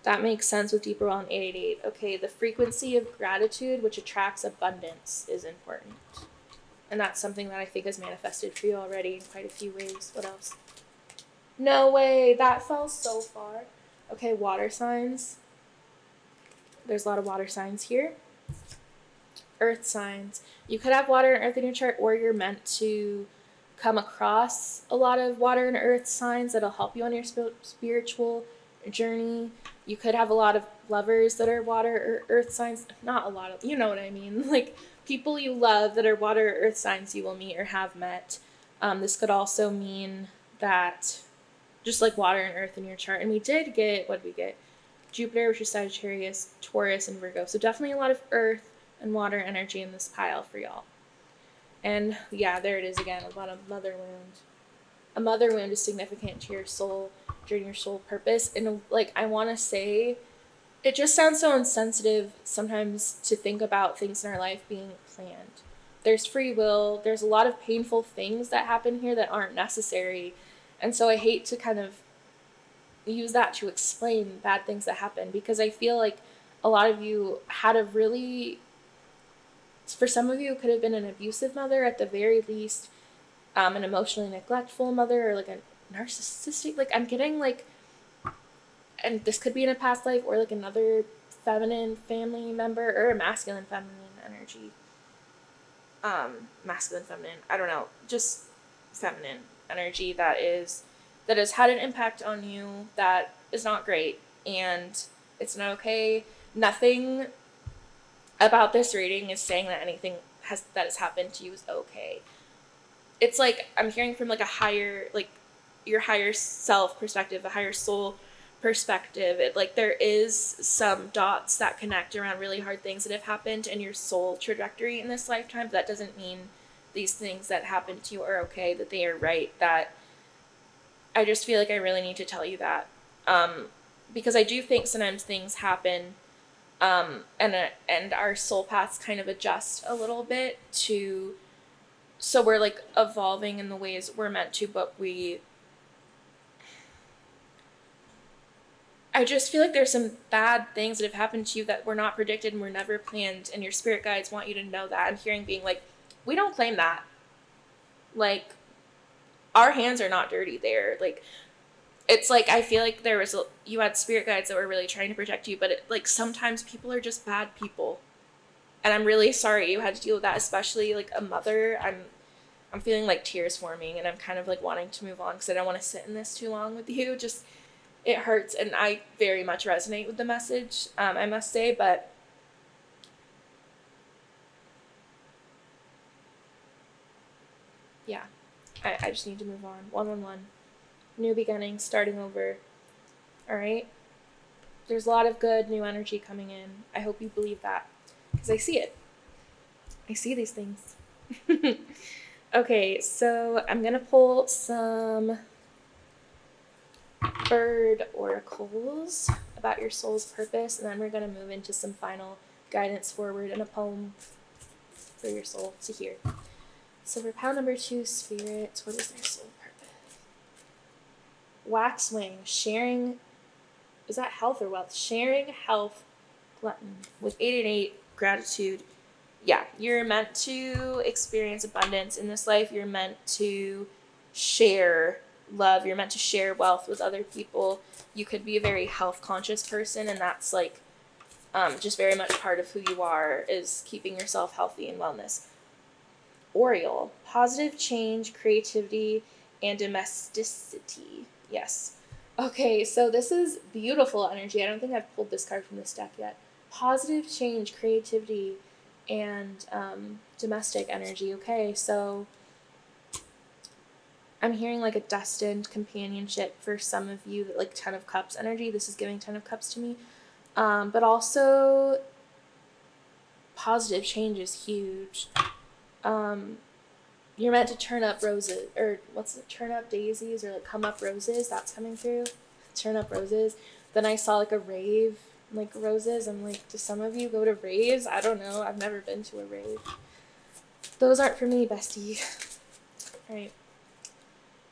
That makes sense with deeper well in 888. Okay, the frequency of gratitude, which attracts abundance, is important. And that's something that I think has manifested for you already in quite a few ways. What else? No way, that fell so far. Okay, water signs. There's a lot of water signs here. Earth signs. You could have water and earth in your chart, or you're meant to come across a lot of water and earth signs that'll help you on your spiritual journey. You could have a lot of lovers that are water or earth signs. Not a lot of, you know what I mean? Like people you love that are water or earth signs you will meet or have met. This could also mean that just like water and earth in your chart. And we did get, what did we get? Jupiter, which is Sagittarius, Taurus, and Virgo. So definitely a lot of earth and water energy in this pile for y'all. And yeah, there it is again, a lot of mother wound. A mother wound is significant to your soul during your soul purpose. And like, I want to say, it just sounds so insensitive sometimes to think about things in our life being planned. There's free will. There's a lot of painful things that happen here that aren't necessary. And so I hate to kind of use that to explain bad things that happen, because I feel like a lot of you had a really, for some of you, it could have been an abusive mother at the very least, an emotionally neglectful mother, or like a narcissistic, like I'm getting like, and this could be in a past life, or like another feminine family member, or a masculine feminine energy. Masculine feminine, I don't know, just feminine energy that has had an impact on you that is not great, and it's not okay. Nothing about this reading is saying that anything that has happened to you is okay. It's like I'm hearing from like a higher, like your higher self perspective, a higher soul perspective. It, like there is some dots that connect around really hard things that have happened in your soul trajectory in this lifetime. But that doesn't mean these things that happened to you are okay, that they are right. That I just feel like I really need to tell you that, because I do think sometimes things happen, and our soul paths kind of adjust a little bit so we're like evolving in the ways we're meant to, but I just feel like there's some bad things that have happened to you that were not predicted and were never planned, and your spirit guides want you to know that. I'm hearing being like, we don't claim that. Like, our hands are not dirty there. Like, it's like, I feel like you had spirit guides that were really trying to protect you, but like sometimes people are just bad people. And I'm really sorry you had to deal with that, especially like a mother. I'm feeling like tears forming, and I'm kind of like wanting to move on because I don't want to sit in this too long with you. Just, it hurts, and I very much resonate with the message, I must say, but yeah, I just need to move on. 111. New beginnings, starting over. All right? There's a lot of good new energy coming in. I hope you believe that, because I see it. I see these things. Okay, so I'm going to pull some bird oracles about your soul's purpose, and then we're going to move into some final guidance forward and a poem for your soul to hear. So for pile number 2, spirits, what is their soul purpose? Waxwing, sharing, is that health or wealth? Sharing, health, glutton. With 888, gratitude. Yeah, you're meant to experience abundance in this life. You're meant to share love. You're meant to share wealth with other people. You could be a very health conscious person, and that's like just very much part of who you are, is keeping yourself healthy and wellness. Oriole, positive change, creativity, and domesticity. Yes. Okay, so this is beautiful energy. I don't think I've pulled this card from this deck yet. Positive change, creativity, and domestic energy. Okay, so I'm hearing like a destined companionship for some of you, like 10 of Cups energy. This is giving 10 of Cups to me. But also positive change is huge. You're meant to turn up roses, or what's it, turn up daisies, or like come up roses. That's coming through. Turn up roses. Then I saw like a rave, like roses. I'm like, do some of you go to raves? I don't know. I've never been to a rave. Those aren't for me, bestie. All right.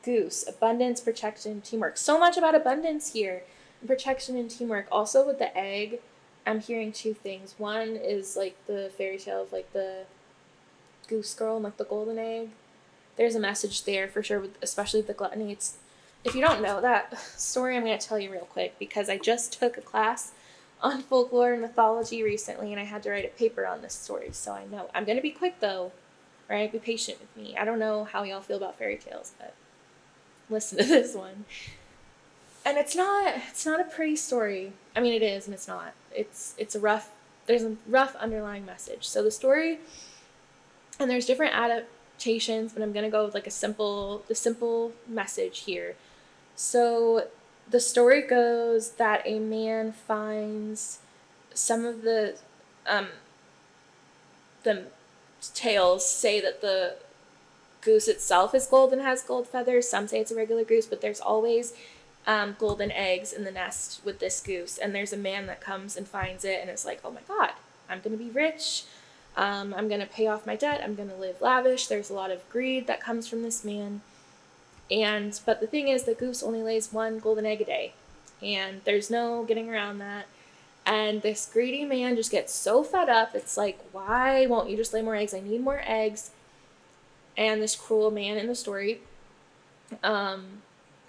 Goose, abundance, protection, teamwork. So much about abundance here. And protection and teamwork. Also with the egg, I'm hearing 2 things. One is like the fairy tale of like the goose girl and like the golden egg. There's a message there for sure, with especially the gluttony. If you don't know that story, I'm going to tell you real quick, because I just took a class on folklore and mythology recently, and I had to write a paper on this story, so I know. I'm going to be quick, though, right? Be patient with me. I don't know how y'all feel about fairy tales, but listen to this one. And it's not a pretty story. I mean, it is, and it's not. It's a rough, there's a rough underlying message. So the story, and there's different adaptations, but I'm going to go with like the simple message here. So the story goes that a man finds some of the tales say that the goose itself is gold and has gold feathers. Some say it's a regular goose, but there's always golden eggs in the nest with this goose. And there's a man that comes and finds it, and it's like, oh my God, I'm going to be rich. I'm going to pay off my debt. I'm going to live lavish. There's a lot of greed that comes from this man. But the thing is, the goose only lays one golden egg a day, and there's no getting around that. And this greedy man just gets so fed up. It's like, why won't you just lay more eggs? I need more eggs. And this cruel man in the story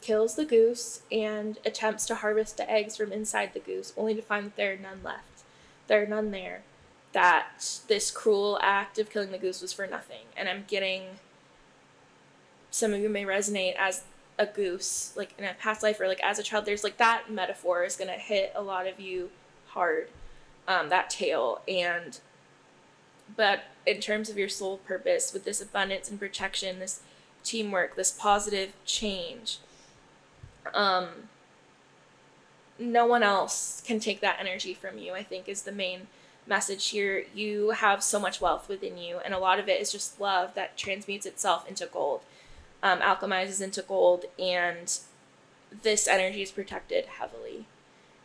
kills the goose and attempts to harvest the eggs from inside the goose, only to find that there are none left. There are none there. That this cruel act of killing the goose was for nothing. And I'm getting, some of you may resonate as a goose, like in a past life or like as a child. There's like that metaphor is going to hit a lot of you hard, that tale. But in terms of your soul purpose, with this abundance and protection, this teamwork, this positive change, no one else can take that energy from you, I think, is the main message here. You have so much wealth within you, and a lot of it is just love that transmutes itself into gold, alchemizes into gold, and this energy is protected heavily.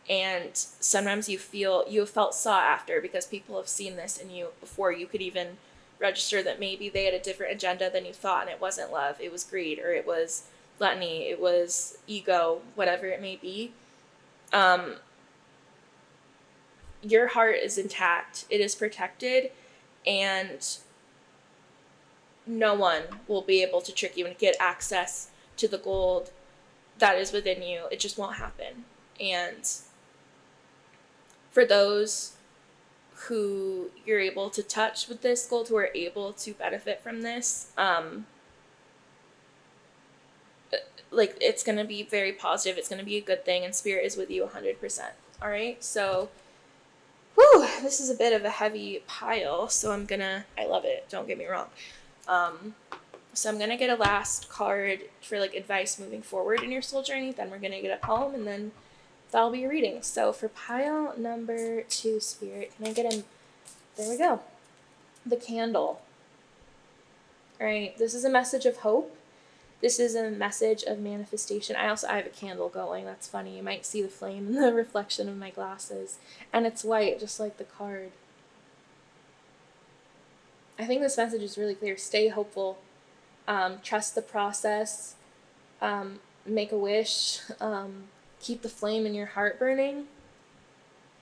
And sometimes you have felt sought after because people have seen this in you before you could even register that maybe they had a different agenda than you thought, and it wasn't love, it was greed, or it was gluttony, it was ego, whatever it may be. Your heart is intact, it is protected, and no one will be able to trick you and get access to the gold that is within you. It just won't happen. And for those who you're able to touch with this gold, who are able to benefit from this, like, it's going to be very positive. It's going to be a good thing, and spirit is with you 100%. All right. So, this is a bit of a heavy pile. So I love it. Don't get me wrong. So I'm going to get a last card for like advice moving forward in your soul journey. Then we're going to get a poem, and then that'll be your reading. So for pile number 2, spirit, can I get a, there we go, the candle. All right, this is a message of hope. This is a message of manifestation. I have a candle going. That's funny. You might see the flame in the reflection of my glasses. And it's white, just like the card. I think this message is really clear. Stay hopeful. Trust the process. Make a wish. Keep the flame in your heart burning.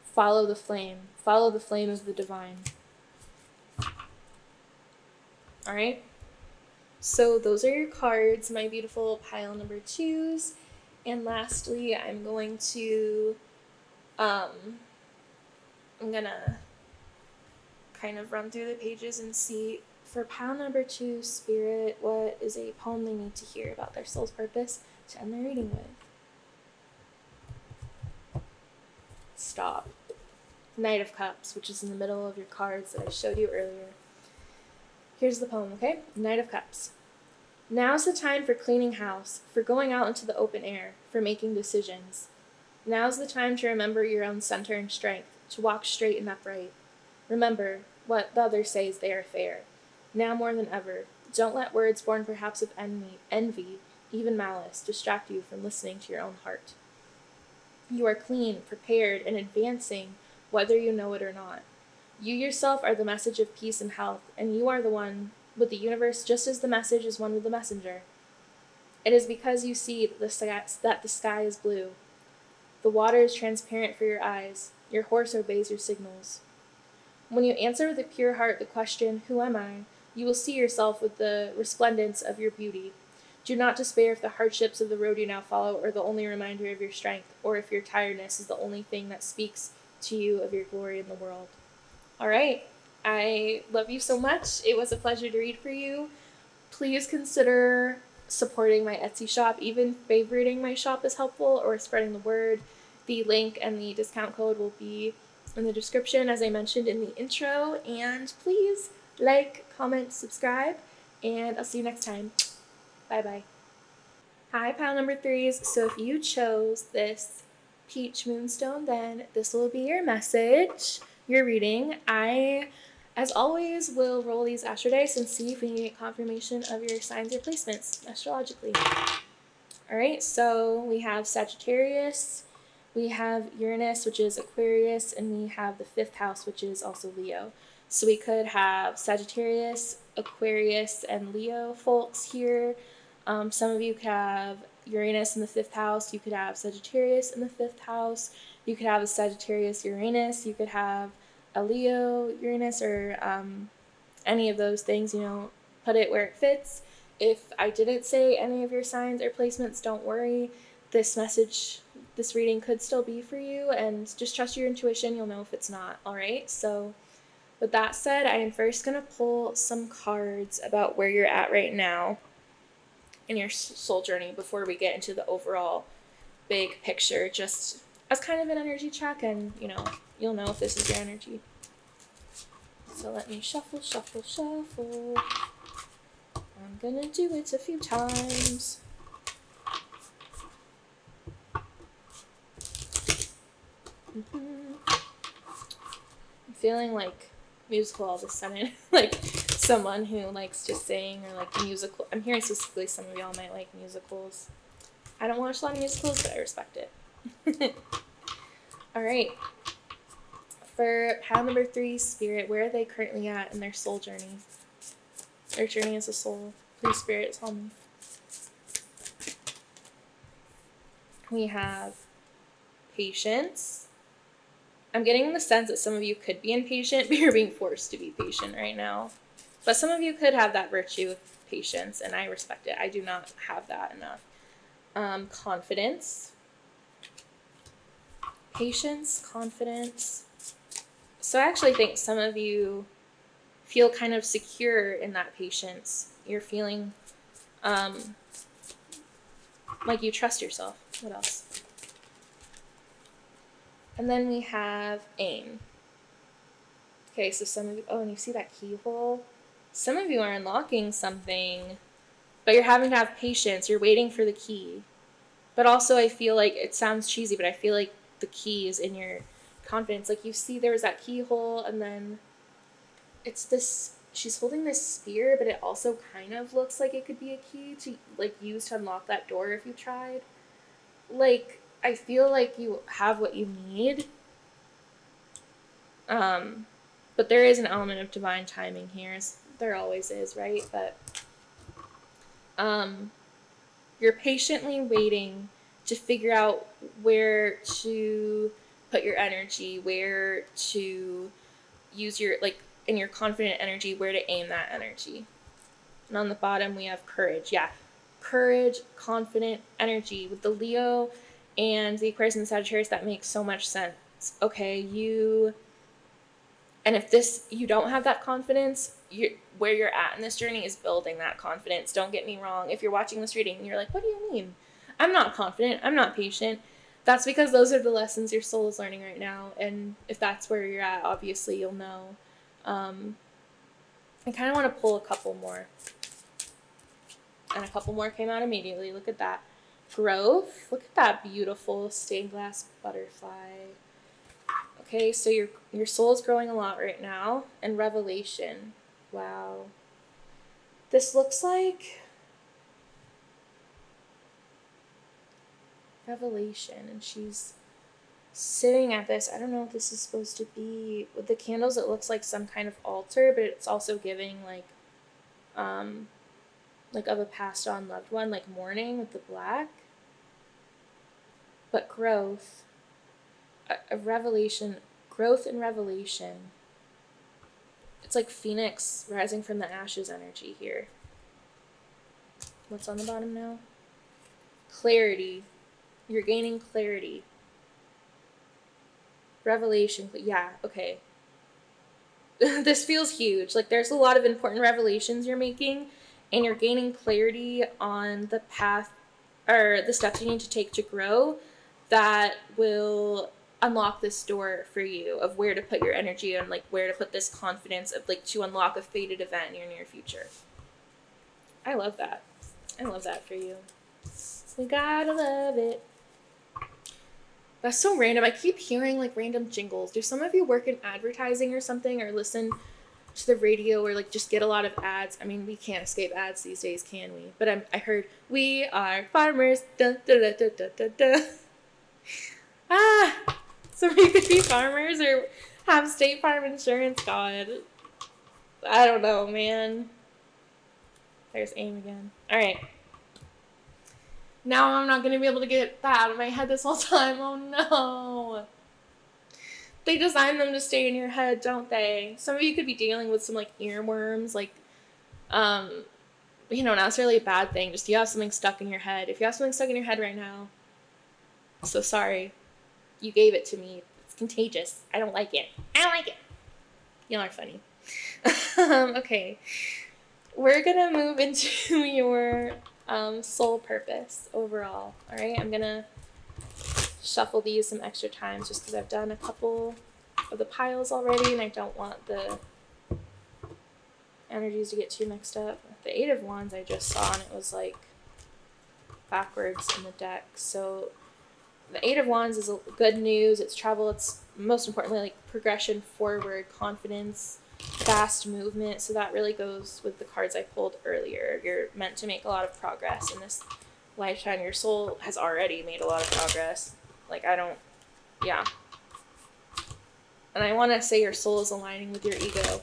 Follow the flame. Follow the flame of the divine. All right? So those are your cards, my beautiful pile number 2s. And lastly, I'm going to, I'm going to kind of run through the pages and see, for pile number 2, spirit, what is a poem they need to hear about their soul's purpose to end their reading with. Stop. Knight of Cups, which is in the middle of your cards that I showed you earlier. Here's the poem, okay? Knight of Cups. Now's the time for cleaning house, for going out into the open air, for making decisions. Now's the time to remember your own center and strength, to walk straight and upright. Remember what the others say is they are fair. Now more than ever, don't let words born perhaps of envy, even malice, distract you from listening to your own heart. You are clean, prepared, and advancing, whether you know it or not. You yourself are the message of peace and health, and you are the one with the universe just as the message is one with the messenger. It is because you see that the sky is blue. The water is transparent for your eyes. Your horse obeys your signals. When you answer with a pure heart the question, who am I? You will see yourself with the resplendence of your beauty. Do not despair if the hardships of the road you now follow are the only reminder of your strength, or if your tiredness is the only thing that speaks to you of your glory in the world. All right. I love you so much. It was a pleasure to read for you. Please consider supporting my Etsy shop. Even favoriting my shop is helpful, or spreading the word. The link and the discount code will be in the description, as I mentioned in the intro. And please like, comment, subscribe, and I'll see you next time. Bye-bye. Hi, pile number threes. So if you chose this peach moonstone, then this will be your message, your reading. I, as always, will roll these astro dice and see if we can get confirmation of your signs or placements astrologically. All right, so we have Sagittarius, we have Uranus, which is Aquarius, and we have the 5th house, which is also Leo. So we could have Sagittarius, Aquarius, and Leo folks here. Some of you could have Uranus in the 5th house. You could have Sagittarius in the 5th house. You could have a Sagittarius Uranus. You could have a Leo Uranus, or any of those things. Put it where it fits. If I didn't say any of your signs or placements, don't worry. This reading could still be for you, and just trust your intuition. You'll know if it's not. All right. So with that said, I am first going to pull some cards about where you're at right now in your soul journey before we get into the overall big picture, just as kind of an energy check, and you'll know if this is your energy. So let me shuffle, shuffle, shuffle. I'm gonna do it a few times. I'm feeling like musical all of a sudden, like someone who likes to sing, or like musical. I'm hearing specifically some of y'all might like musicals. I don't watch a lot of musicals, but I respect it. All right. For pile number 3, Spirit, where are they currently at in their soul journey? Their journey as a soul. Please, Spirit, tell me. We have patience. I'm getting the sense that some of you could be impatient, but you're being forced to be patient right now. But some of you could have that virtue of patience, and I respect it. I do not have that enough. Confidence. Patience, confidence. So I actually think some of you feel kind of secure in that patience. You're feeling like you trust yourself. What else? And then we have aim. Okay, so some of you, and you see that keyhole? Some of you are unlocking something, but you're having to have patience. You're waiting for the key. But also I feel like, it sounds cheesy, but I feel like the key is in your confidence. Like, you see there was that keyhole, and then it's this, she's holding this spear, but it also kind of looks like it could be a key to like use to unlock that door if you tried. Like, I feel like you have what you need. But there is an element of divine timing here. There always is, right? But you're patiently waiting to figure out where to put your energy, where to use your, like, in your confident energy, where to aim that energy. And on the bottom, we have courage. Yeah, courage, confident energy. With the Leo and the Aquarius and the Sagittarius, that makes so much sense. Okay, and if you don't have that confidence, where you're at in this journey is building that confidence. Don't get me wrong. If you're watching this reading and you're like, what do you mean? I'm not confident. I'm not patient. That's because those are the lessons your soul is learning right now. And if that's where you're at, obviously you'll know. I kind of want to pull a couple more. And a couple more came out immediately. Look at that. Growth. Look at that beautiful stained glass butterfly. Okay, so your soul's growing a lot right now. And revelation. Wow. This looks like revelation, and she's sitting at this. I don't know what this is supposed to be. With the candles, it looks like some kind of altar, but it's also giving like of a passed on loved one, like mourning with the black. But growth, a revelation, growth and revelation. It's like Phoenix rising from the ashes energy here. What's on the bottom now? Clarity. You're gaining clarity. Revelation. Yeah, okay. This feels huge. Like, there's a lot of important revelations you're making, and you're gaining clarity on the path or the steps you need to take to grow that will unlock this door for you of where to put your energy and like where to put this confidence of like to unlock a fated event in your near future. I love that. I love that for you. We gotta love it. That's so random. I keep hearing like random jingles. Do some of you work in advertising or something, or listen to the radio, or like just get a lot of ads? I mean, we can't escape ads these days, can we? But I heard we are farmers. Da, da, da, da, da, da, da. Ah, some of you could be farmers or have State Farm insurance. God, I don't know, man. There's aim again. All right. Now I'm not going to be able to get that out of my head this whole time. Oh, no. They design them to stay in your head, don't they? Some of you could be dealing with some, like, earworms. Like, not necessarily a bad thing. Just you have something stuck in your head. If you have something stuck in your head right now, I'm so sorry. You gave it to me. It's contagious. I don't like it. I don't like it. Y'all are funny. Okay. We're going to move into your soul purpose overall. All right, I'm gonna shuffle these some extra times just because I've done a couple of the piles already and I don't want the energies to get too mixed up. The Eight of Wands I just saw and it was like backwards in the deck. So the Eight of Wands is good news. It's travel. It's most importantly like progression forward, confidence, fast movement. So that really goes with the cards I pulled earlier. You're meant to make a lot of progress in this lifetime. Your soul has already made a lot of progress. Like, yeah. And I want to say your soul is aligning with your ego,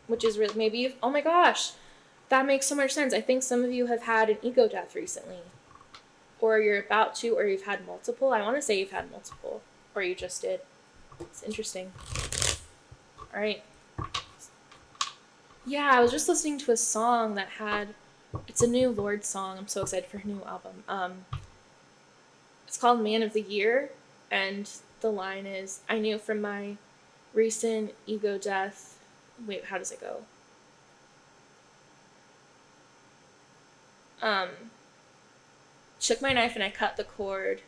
which is really, maybe, oh my gosh, that makes so much sense. I think some of you have had an ego death recently, or you're about to, or you've had multiple. I want to say you've had multiple, or you just did. It's interesting. All right. Yeah, I was just listening to a song that had, it's a new Lorde song. I'm so excited for her new album. It's called Man of the Year, and the line is, I knew from my recent ego death, wait, how does it go? Shook my knife and I cut the cord.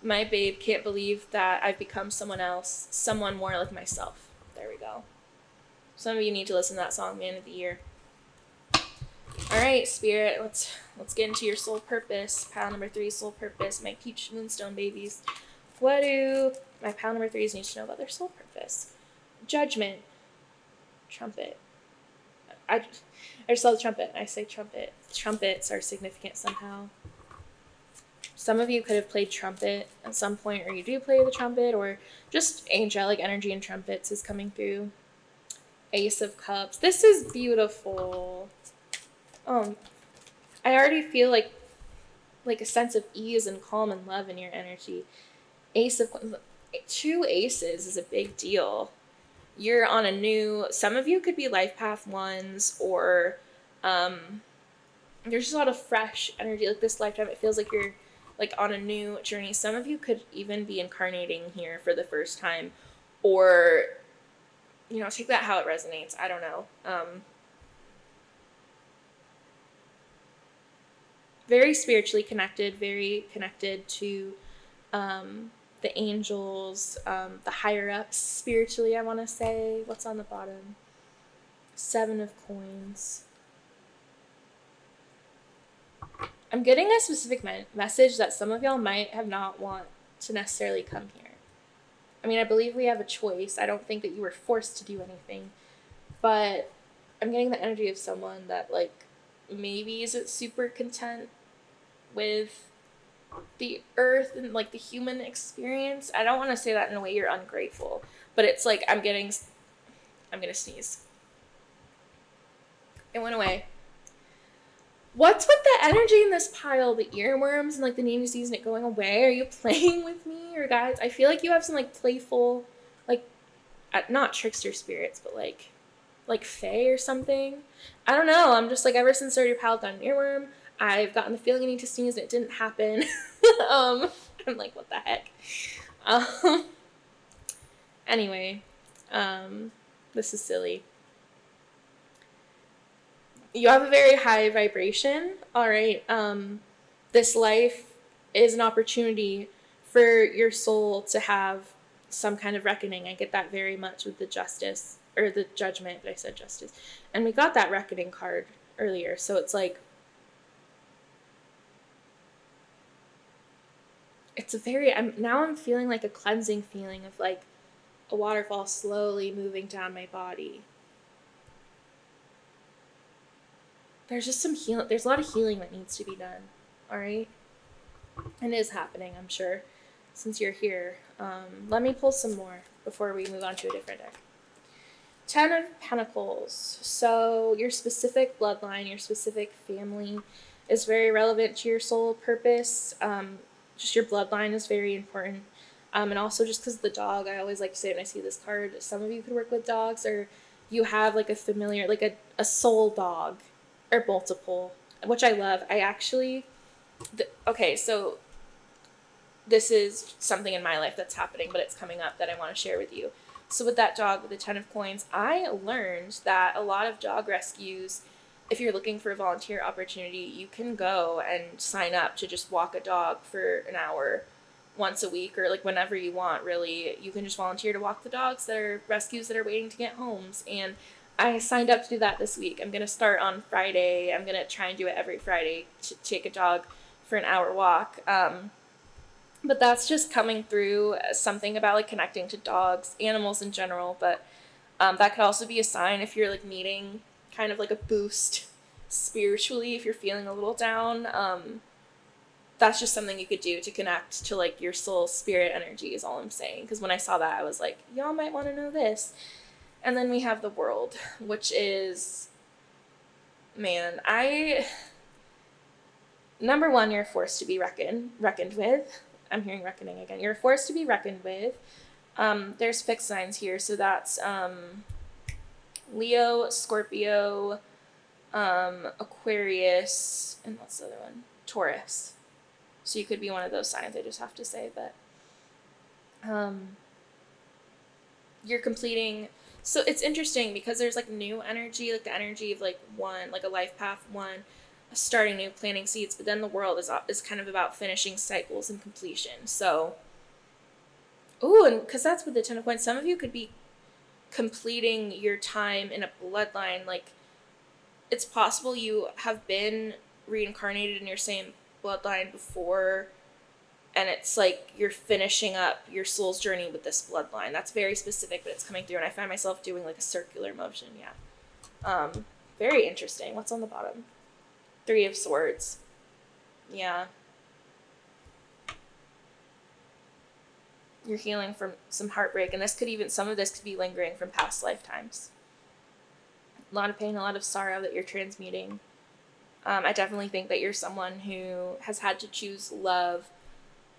My babe can't believe that I've become someone else, someone more like myself. There we go. Some of you need to listen to that song, Man of the Year. All right, Spirit, let's get into your soul purpose. Pile number 3, soul purpose. My peach moonstone babies. What do my pile number 3s need to know about their soul purpose? Judgment. Trumpet. I just saw the trumpet. I say trumpet. Trumpets are significant somehow. Some of you could have played trumpet at some point, or you do play the trumpet, or just angelic energy and trumpets is coming through. Ace of Cups. This is beautiful. I already feel like a sense of ease and calm and love in your energy. Ace of 2 aces is a big deal. You're on a new, some of you could be life path 1s, or there's just a lot of fresh energy. Like this lifetime, it feels like you're like on a new journey. Some of you could even be incarnating here for the first time, or take that how it resonates. I don't know. Very spiritually connected, very connected to the angels, the higher ups spiritually, I want to say. What's on the bottom? 7 of coins. I'm getting a specific message that some of y'all might have not want to necessarily come here. I mean, I believe we have a choice. I don't think that you were forced to do anything. But I'm getting the energy of someone that, like, maybe isn't super content with the earth and, like, the human experience. I don't want to say that in a way you're ungrateful. But it's like I'm going to sneeze. It went away. What's with the energy in this pile? The earworms and like the naming season it going away? Are you playing with me? Or guys, I feel like you have some like playful, like, not trickster spirits, but like fae or something. I don't know. I'm just like, ever since I piled on an earworm, I've gotten the feeling I need to sneeze and it didn't happen. I'm like, what the heck? Anyway, this is silly. You have a very high vibration. All right. This life is an opportunity for your soul to have some kind of reckoning. I get that very much with the justice or the judgment, but I said justice. And we got that reckoning card earlier. So it's like, it's a very, I'm feeling like a cleansing feeling of like a waterfall slowly moving down my body. There's just some healing. There's a lot of healing that needs to be done. All right. And it is happening, I'm sure, since you're here. Let me pull some more before we move on to a different deck. 10 of Pentacles. So your specific bloodline, your specific family is very relevant to your soul purpose. Just your bloodline is very important. And also just because of the dog, I always like to say when I see this card, some of you could work with dogs, or you have like a familiar, like a soul dog, or multiple, which I love. I actually, okay, so this is something in my life that's happening, but it's coming up that I want to share with you. So with that dog, with the 10 of coins, I learned that a lot of dog rescues, if you're looking for a volunteer opportunity, you can go and sign up to just walk a dog for an hour once a week, or like whenever you want, really. You can just volunteer to walk the dogs that are rescues that are waiting to get homes. And I signed up to do that this week. I'm going to start on Friday. I'm going to try and do it every Friday to take a dog for an hour walk. But that's just coming through something about like connecting to dogs, animals in general. But that could also be a sign if you're like needing kind of like a boost spiritually, if you're feeling a little down. That's just something you could do to connect to like your soul spirit energy is all I'm saying. Because when I saw that, I was like, y'all might want to know this. And then we have the World, which is, man, number one, you're forced to be reckoned with. I'm hearing reckoning again. You're forced to be reckoned with. There's fixed signs here. So that's Leo, Scorpio, Aquarius, and what's the other one? Taurus. So you could be one of those signs, I just have to say. But you're completing. So it's interesting because there's like new energy, like the energy of like one, like a life path one, starting new, planting seeds. But then the World is kind of about finishing cycles and completion. So, and because that's with the 10 of coins, some of you could be completing your time in a bloodline. Like, it's possible you have been reincarnated in your same bloodline before, and it's like you're finishing up your soul's journey with this bloodline. That's very specific, but it's coming through, and I find myself doing like a circular motion. Yeah. Very interesting. What's on the bottom? 3 of Swords. Yeah. You're healing from some heartbreak, and some of this could be lingering from past lifetimes. A lot of pain, a lot of sorrow that you're transmuting. I definitely think that you're someone who has had to choose love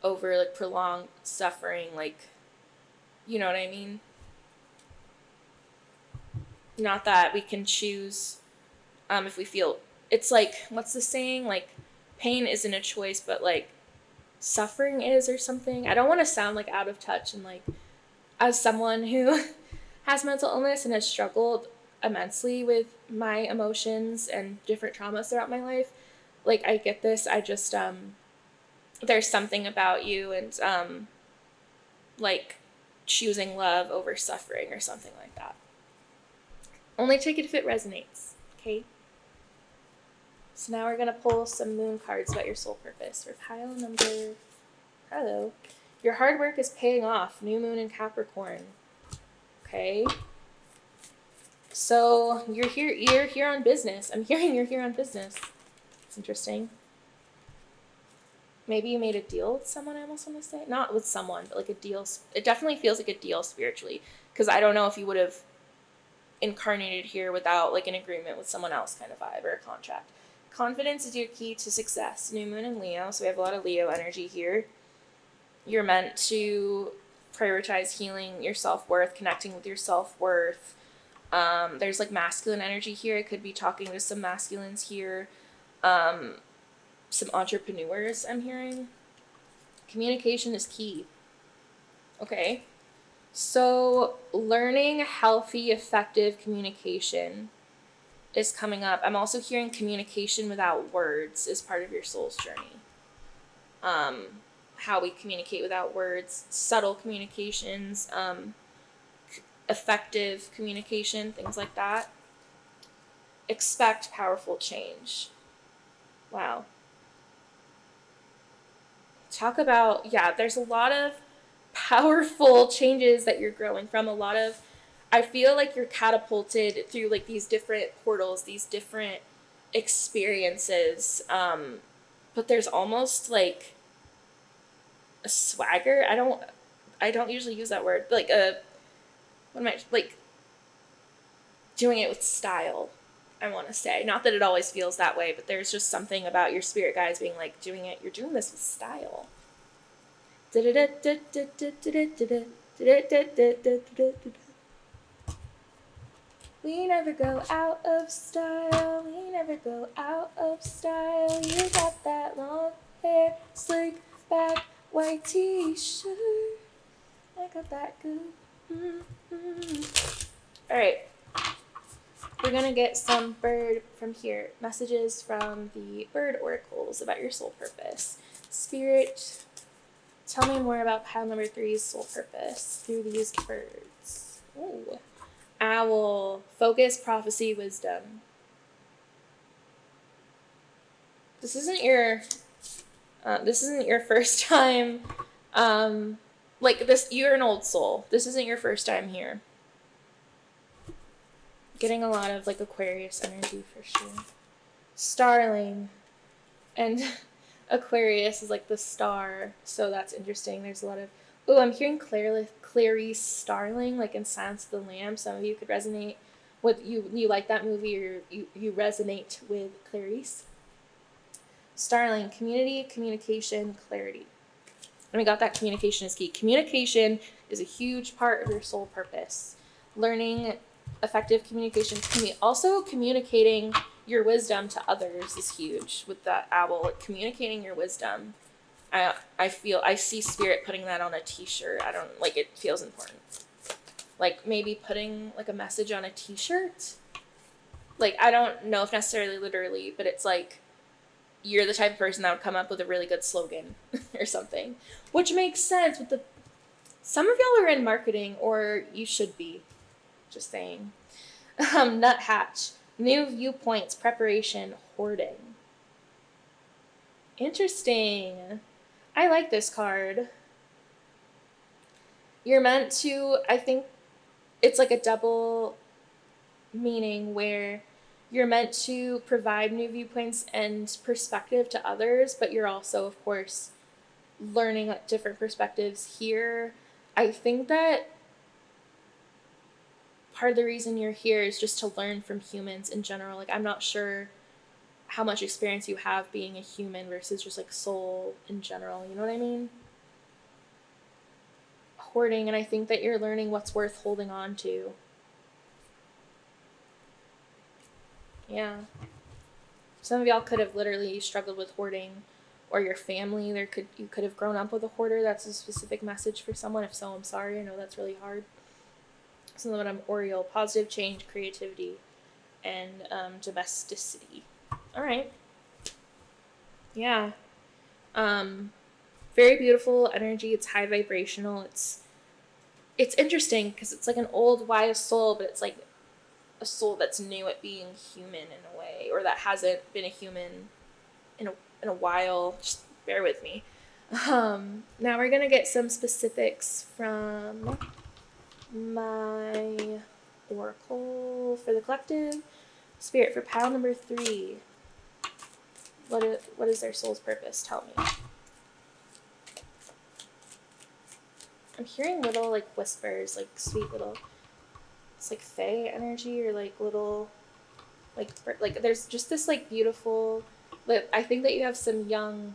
over like prolonged suffering, like, you know what I mean? Not that we can choose if we feel, it's like, what's the saying? Like, pain isn't a choice, but like suffering is, or something. I don't want to sound like out of touch, and like, as someone who has mental illness and has struggled immensely with my emotions and different traumas throughout my life, like, I get this. I just there's something about you, and like choosing love over suffering or something like that. Only take it if it resonates, okay? So now we're going to pull some moon cards about your soul purpose for pile number, hello, your hard work is paying off, new moon in Capricorn. Okay. So you're here on business. I'm hearing you're here on business. It's interesting. Maybe you made a deal with someone, I almost want to say. Not with someone, but like a deal. It definitely feels like a deal spiritually. Because I don't know if you would have incarnated here without like an agreement with someone else kind of vibe, or a contract. Confidence is your key to success. New moon in Leo. So we have a lot of Leo energy here. You're meant to prioritize healing your self-worth, connecting with your self-worth. There's like masculine energy here. I could be talking to some masculines here. Some entrepreneurs I'm hearing. Communication is key. Okay. So learning healthy, effective communication is coming up. I'm also hearing communication without words is part of your soul's journey. How we communicate without words, subtle communications, effective communication, things like that. Expect powerful change. Wow. Talk about, yeah, there's a lot of powerful changes that you're growing from. I feel like you're catapulted through like these different portals, these different experiences. But there's almost like a swagger. I don't usually use that word. Like what am I, like doing it with style, I want to say. Not that it always feels that way, but there's just something about your spirit guides being like, you're doing this with style. We never go out of style, we never go out of style. You got that long hair, slick back, white t-shirt. I got that good. Alright. We're going to get some bird from here. Messages from the bird oracles about your soul purpose. Spirit, tell me more about pile number 3's soul purpose through these birds. Ooh. Owl, focus, prophecy, wisdom. This isn't your first time. Like this, you're an old soul. This isn't your first time here. Getting a lot of like Aquarius energy for sure. Starling, and Aquarius is like the star, so that's interesting. There's a lot of I'm hearing Clarice Starling, like in Silence of the Lambs. Some of you could resonate with you like that movie, or you resonate with Clarice. Starling, community, communication, clarity. And we got that communication is key. Communication is a huge part of your soul purpose. Learning effective communication can be also communicating your wisdom to others is huge with that owl. Like communicating your wisdom. I see spirit putting that on a t-shirt. I don't like it feels important. Like maybe putting like a message on a t-shirt. Like I don't know if necessarily literally, but it's like you're the type of person that would come up with a really good slogan or something, which makes sense with some of y'all are in marketing, or you should be. Just saying. Nuthatch, new viewpoints, preparation, hoarding. Interesting. I like this card. You're meant to, I think it's like a double meaning where you're meant to provide new viewpoints and perspective to others, but you're also, of course, learning different perspectives here. I think that part of the reason you're here is just to learn from humans in general. Like, I'm not sure how much experience you have being a human versus just like soul in general. You know what I mean? Hoarding, and I think that you're learning what's worth holding on to. Yeah. Some of y'all could have literally struggled with hoarding, or your family. You could have grown up with a hoarder. That's a specific message for someone. If so, I'm sorry. I know that's really hard. Something about Oriole, positive change, creativity, and domesticity. All right. Yeah. Very beautiful energy. It's high vibrational. It's interesting because it's like an old wise soul, but it's like a soul that's new at being human in a way, or that hasn't been a human in a while. Just bear with me. Now we're gonna get some specifics from my oracle for the collective. Spirit for pile number 3. What is their soul's purpose? Tell me. I'm hearing little like whispers, like sweet little. It's like fae energy, or like little, like there's just this like beautiful. I think that you have some young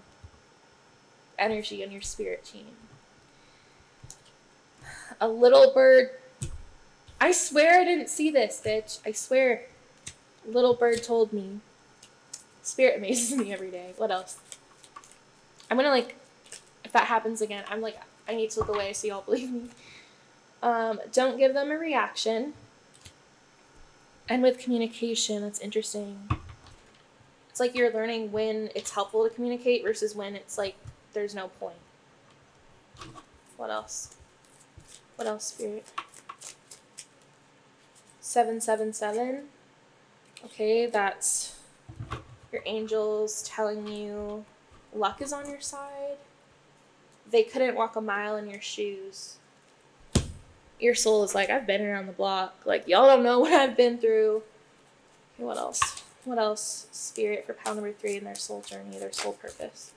energy on your spirit team. A little bird. I swear I didn't see this, bitch. I swear. Little bird told me. Spirit amazes me every day. What else? I'm gonna if that happens again, I'm like, I need to look away so y'all believe me. Don't give them a reaction. And with communication, that's interesting. It's like you're learning when it's helpful to communicate versus when it's like there's no point. What else? What else, Spirit? 777. Okay, that's your angels telling you luck is on your side. They couldn't walk a mile in your shoes. Your soul is like, I've been around the block. Like, y'all don't know what I've been through. Okay, what else? What else, Spirit, for pile number 3 in their soul journey, their soul purpose?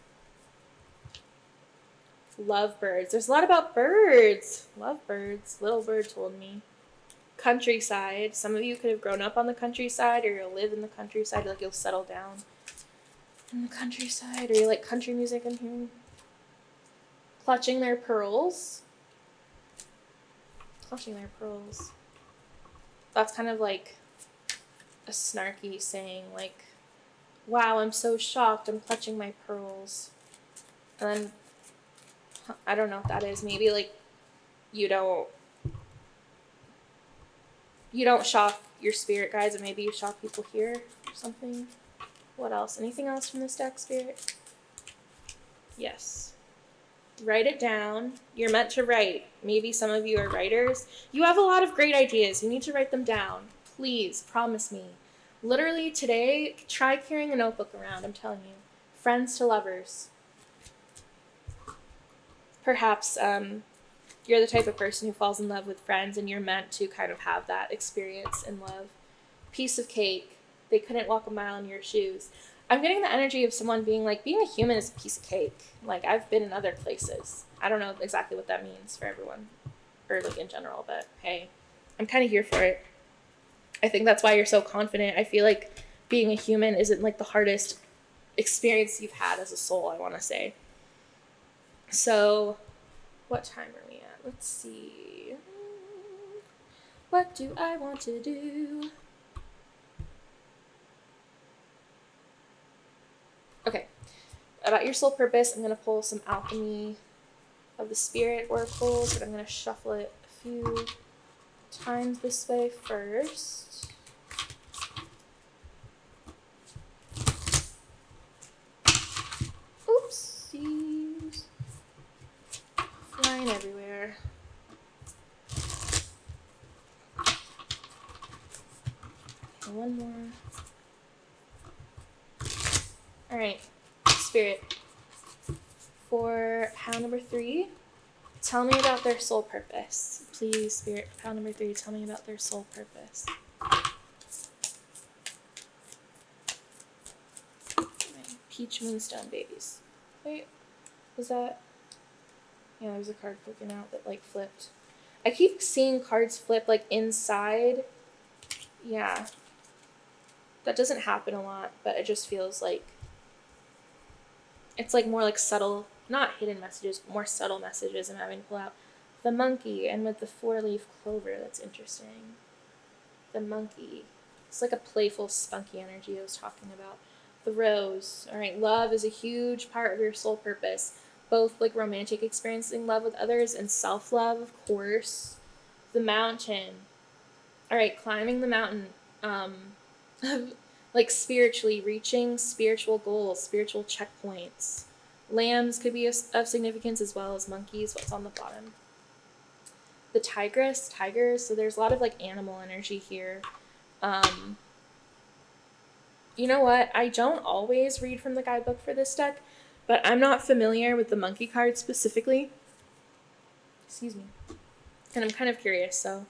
Lovebirds. There's a lot about birds. Lovebirds. Little bird told me. Countryside. Some of you could have grown up on the countryside, or you'll live in the countryside. Like, you'll settle down in the countryside, or you like country music in here. Clutching their pearls. Clutching their pearls. That's kind of like a snarky saying, like, wow, I'm so shocked, I'm clutching my pearls. And then, I don't know what that is. Maybe, like, you don't shock your spirit guides, and maybe you shock people here or something. What else? Anything else from this deck, Spirit? Yes. Write it down. You're meant to write. Maybe some of you are writers. You have a lot of great ideas. You need to write them down. Please, promise me. Literally today, try carrying a notebook around, I'm telling you. Friends to lovers. Perhaps you're the type of person who falls in love with friends, and you're meant to kind of have that experience in love. Piece of cake. They couldn't walk a mile in your shoes. I'm getting the energy of someone being like, being a human is a piece of cake. Like, I've been in other places. I don't know exactly what that means for everyone, or like in general, but hey, I'm kind of here for it. I think that's why you're so confident. I feel like being a human isn't like the hardest experience you've had as a soul, I want to say. So, what time are we at? Let's see. What do I want to do? Okay. About your soul purpose, I'm going to pull some Alchemy of the Spirit oracles, but I'm going to shuffle it a few times this way first. Oopsies. Flying everywhere. Okay, one more. Alright, Spirit. For pile number 3, tell me about their soul purpose. Please, Spirit, for pile number 3, tell me about their soul purpose. Peach Moonstone babies. Wait, was that? Yeah, there's a card poking out that like flipped. I keep seeing cards flip like inside. Yeah. That doesn't happen a lot, but it just feels like it's like more like subtle, not hidden messages, but more subtle messages I'm having to pull out. The monkey, and with the 4-leaf clover, that's interesting. The monkey. It's like a playful, spunky energy I was talking about. The rose. All right, love is a huge part of your soul purpose. Both like romantic experiencing love with others and self-love, of course. The mountain. All right, climbing the mountain. Like spiritually reaching spiritual goals, spiritual checkpoints. Lambs could be of significance as well as monkeys. What's on the bottom? The tigers. So there's a lot of like animal energy here. You know what? I don't always read from the guidebook for this deck, but I'm not familiar with the monkey card specifically. Excuse me. And I'm kind of curious, so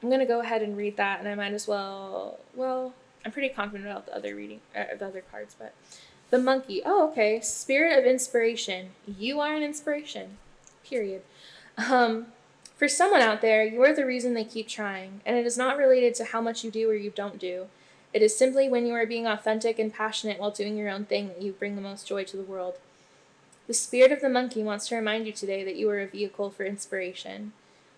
I'm going to go ahead and read that, and I might as well, I'm pretty confident about the other cards, but the monkey. Oh, okay. Spirit of inspiration. You are an inspiration. Period. For someone out there, you are the reason they keep trying, and it is not related to how much you do or you don't do. It is simply when you are being authentic and passionate while doing your own thing that you bring the most joy to the world. The spirit of the monkey wants to remind you today that you are a vehicle for inspiration.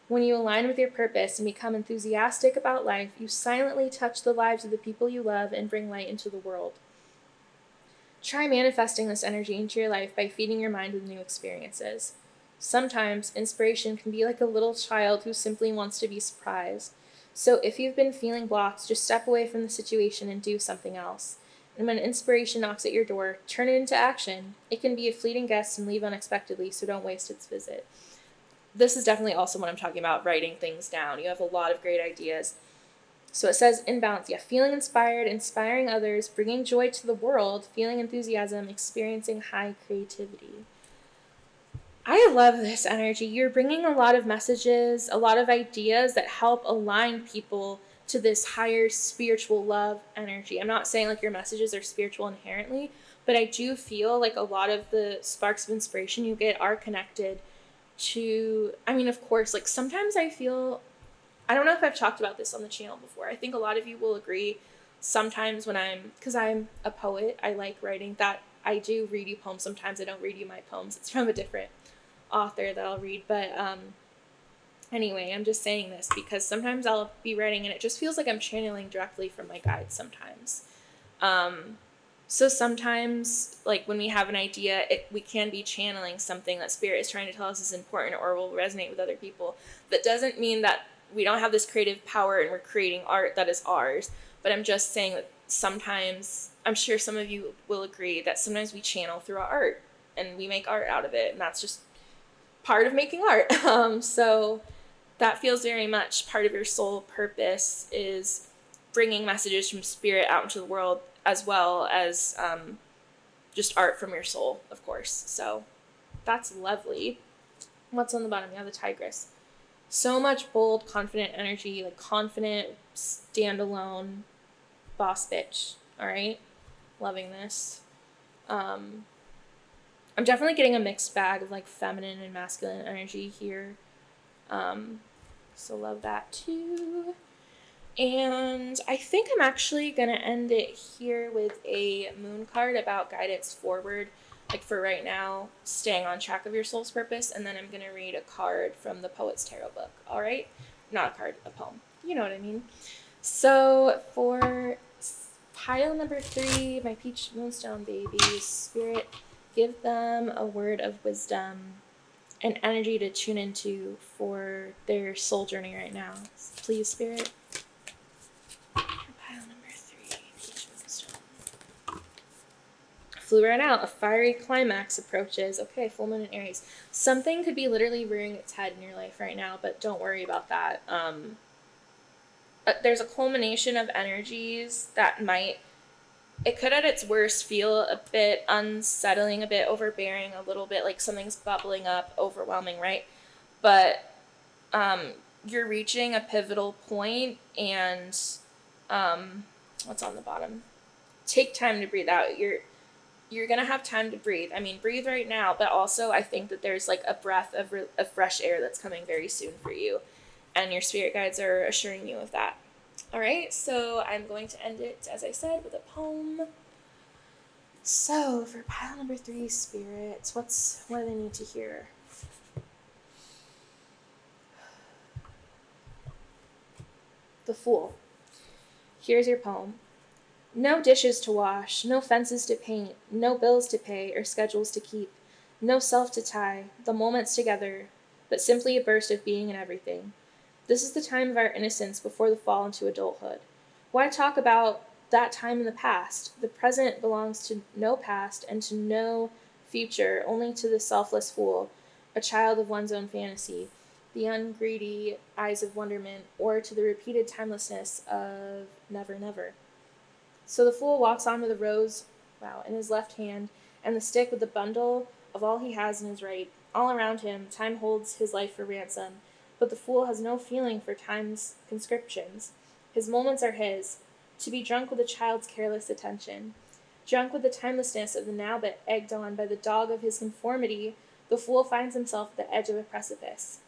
When you align with your purpose and become enthusiastic about life, you silently touch the lives of the people you love and bring light into the world. Try manifesting this energy into your life by feeding your mind with new experiences. Sometimes inspiration can be like a little child who simply wants to be surprised. So if you've been feeling blocked, just step away from the situation and do something else. And when inspiration knocks at your door, turn it into action. It can be a fleeting guest and leave unexpectedly, so don't waste its visit. This is definitely also what I'm talking about, writing things down. You have a lot of great ideas. So it says in balance, yeah, feeling inspired, inspiring others, bringing joy to the world, feeling enthusiasm, experiencing high creativity. I love this energy. You're bringing a lot of messages, a lot of ideas that help align people to this higher spiritual love energy. I'm not saying like your messages are spiritual inherently, but I do feel like a lot of the sparks of inspiration you get are connected to, I mean, of course, like sometimes I feel, I don't know if I've talked about this on the channel before. I think a lot of you will agree sometimes when because I'm a poet, I like writing, that I do read you poems. Sometimes I don't read you my poems. It's from a different author that I'll read, but anyway, I'm just saying this because sometimes I'll be writing and it just feels like I'm channeling directly from my guides sometimes. So sometimes, like when we have an idea, we can be channeling something that spirit is trying to tell us is important or will resonate with other people. That doesn't mean that we don't have this creative power and we're creating art that is ours, but I'm just saying that sometimes, I'm sure some of you will agree that sometimes we channel through our art and we make art out of it, and that's just part of making art. So that feels very much part of your soul purpose, is bringing messages from spirit out into the world, as well as just art from your soul, of course. So that's lovely. What's on the bottom? Yeah, the tigress. So much bold, confident energy, like confident, standalone, boss bitch. All right, loving this. I'm definitely getting a mixed bag of like feminine and masculine energy here. So love that too. And I think I'm actually going to end it here with a moon card about guidance forward, like for right now, staying on track of your soul's purpose. And then I'm going to read a card from the Poet's Tarot book. All right? Not a card, a poem. You know what I mean. So for pile number 3, my peach moonstone babies, spirit, give them a word of wisdom and energy to tune into for their soul journey right now. Please, spirit. Pile number 3, peach moonstone. Flew right out. A fiery climax approaches. Okay, full moon in Aries. Something could be literally rearing its head in your life right now, but don't worry about that. There's a culmination of energies that it could at its worst feel a bit unsettling, a bit overbearing, a little bit like something's bubbling up, overwhelming, right? But you're reaching a pivotal point, and what's on the bottom? Take time to breathe out. You're gonna have time to breathe. I mean, breathe right now, but also I think that there's like a breath of fresh air that's coming very soon for you, and your spirit guides are assuring you of that. All right, so I'm going to end it, as I said, with a poem. So for pile number 3, spirits, what do they need to hear? The Fool. Here's your poem. No dishes to wash, no fences to paint, no bills to pay or schedules to keep, no self to tie, the moments together, but simply a burst of being and everything. This is the time of our innocence before the fall into adulthood. Why talk about that time in the past? The present belongs to no past and to no future, only to the selfless fool, a child of one's own fantasy, the ungreedy eyes of wonderment, or to the repeated timelessness of never, never. So the fool walks on with a rose, in his left hand, and the stick with the bundle of all he has in his right. All around him, time holds his life for ransom, but the fool has no feeling for time's conscriptions. His moments are his, to be drunk with a child's careless attention. Drunk with the timelessness of the now, but egged on by the dog of his conformity, the fool finds himself at the edge of a precipice.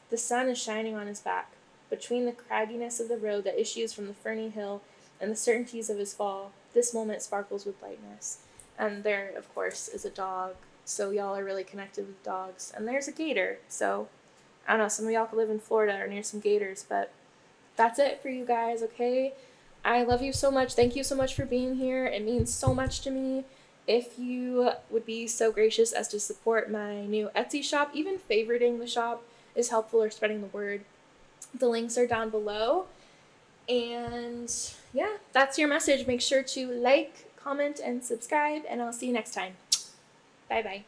The sun is shining on his back. Between the cragginess of the road that issues from the ferny hill and the certainties of his fall, this moment sparkles with lightness. And there, of course, is a dog, so y'all are really connected with dogs. And there's a gator, so I don't know, some of y'all could live in Florida or near some gators, but that's it for you guys, okay? I love you so much. Thank you so much for being here. It means so much to me. if you would be so gracious as to support my new Etsy shop, even favoriting the shop is helpful, or spreading the word. The links are down below. And yeah, that's your message. Make sure to like, comment, and subscribe, and I'll see you next time. Bye bye.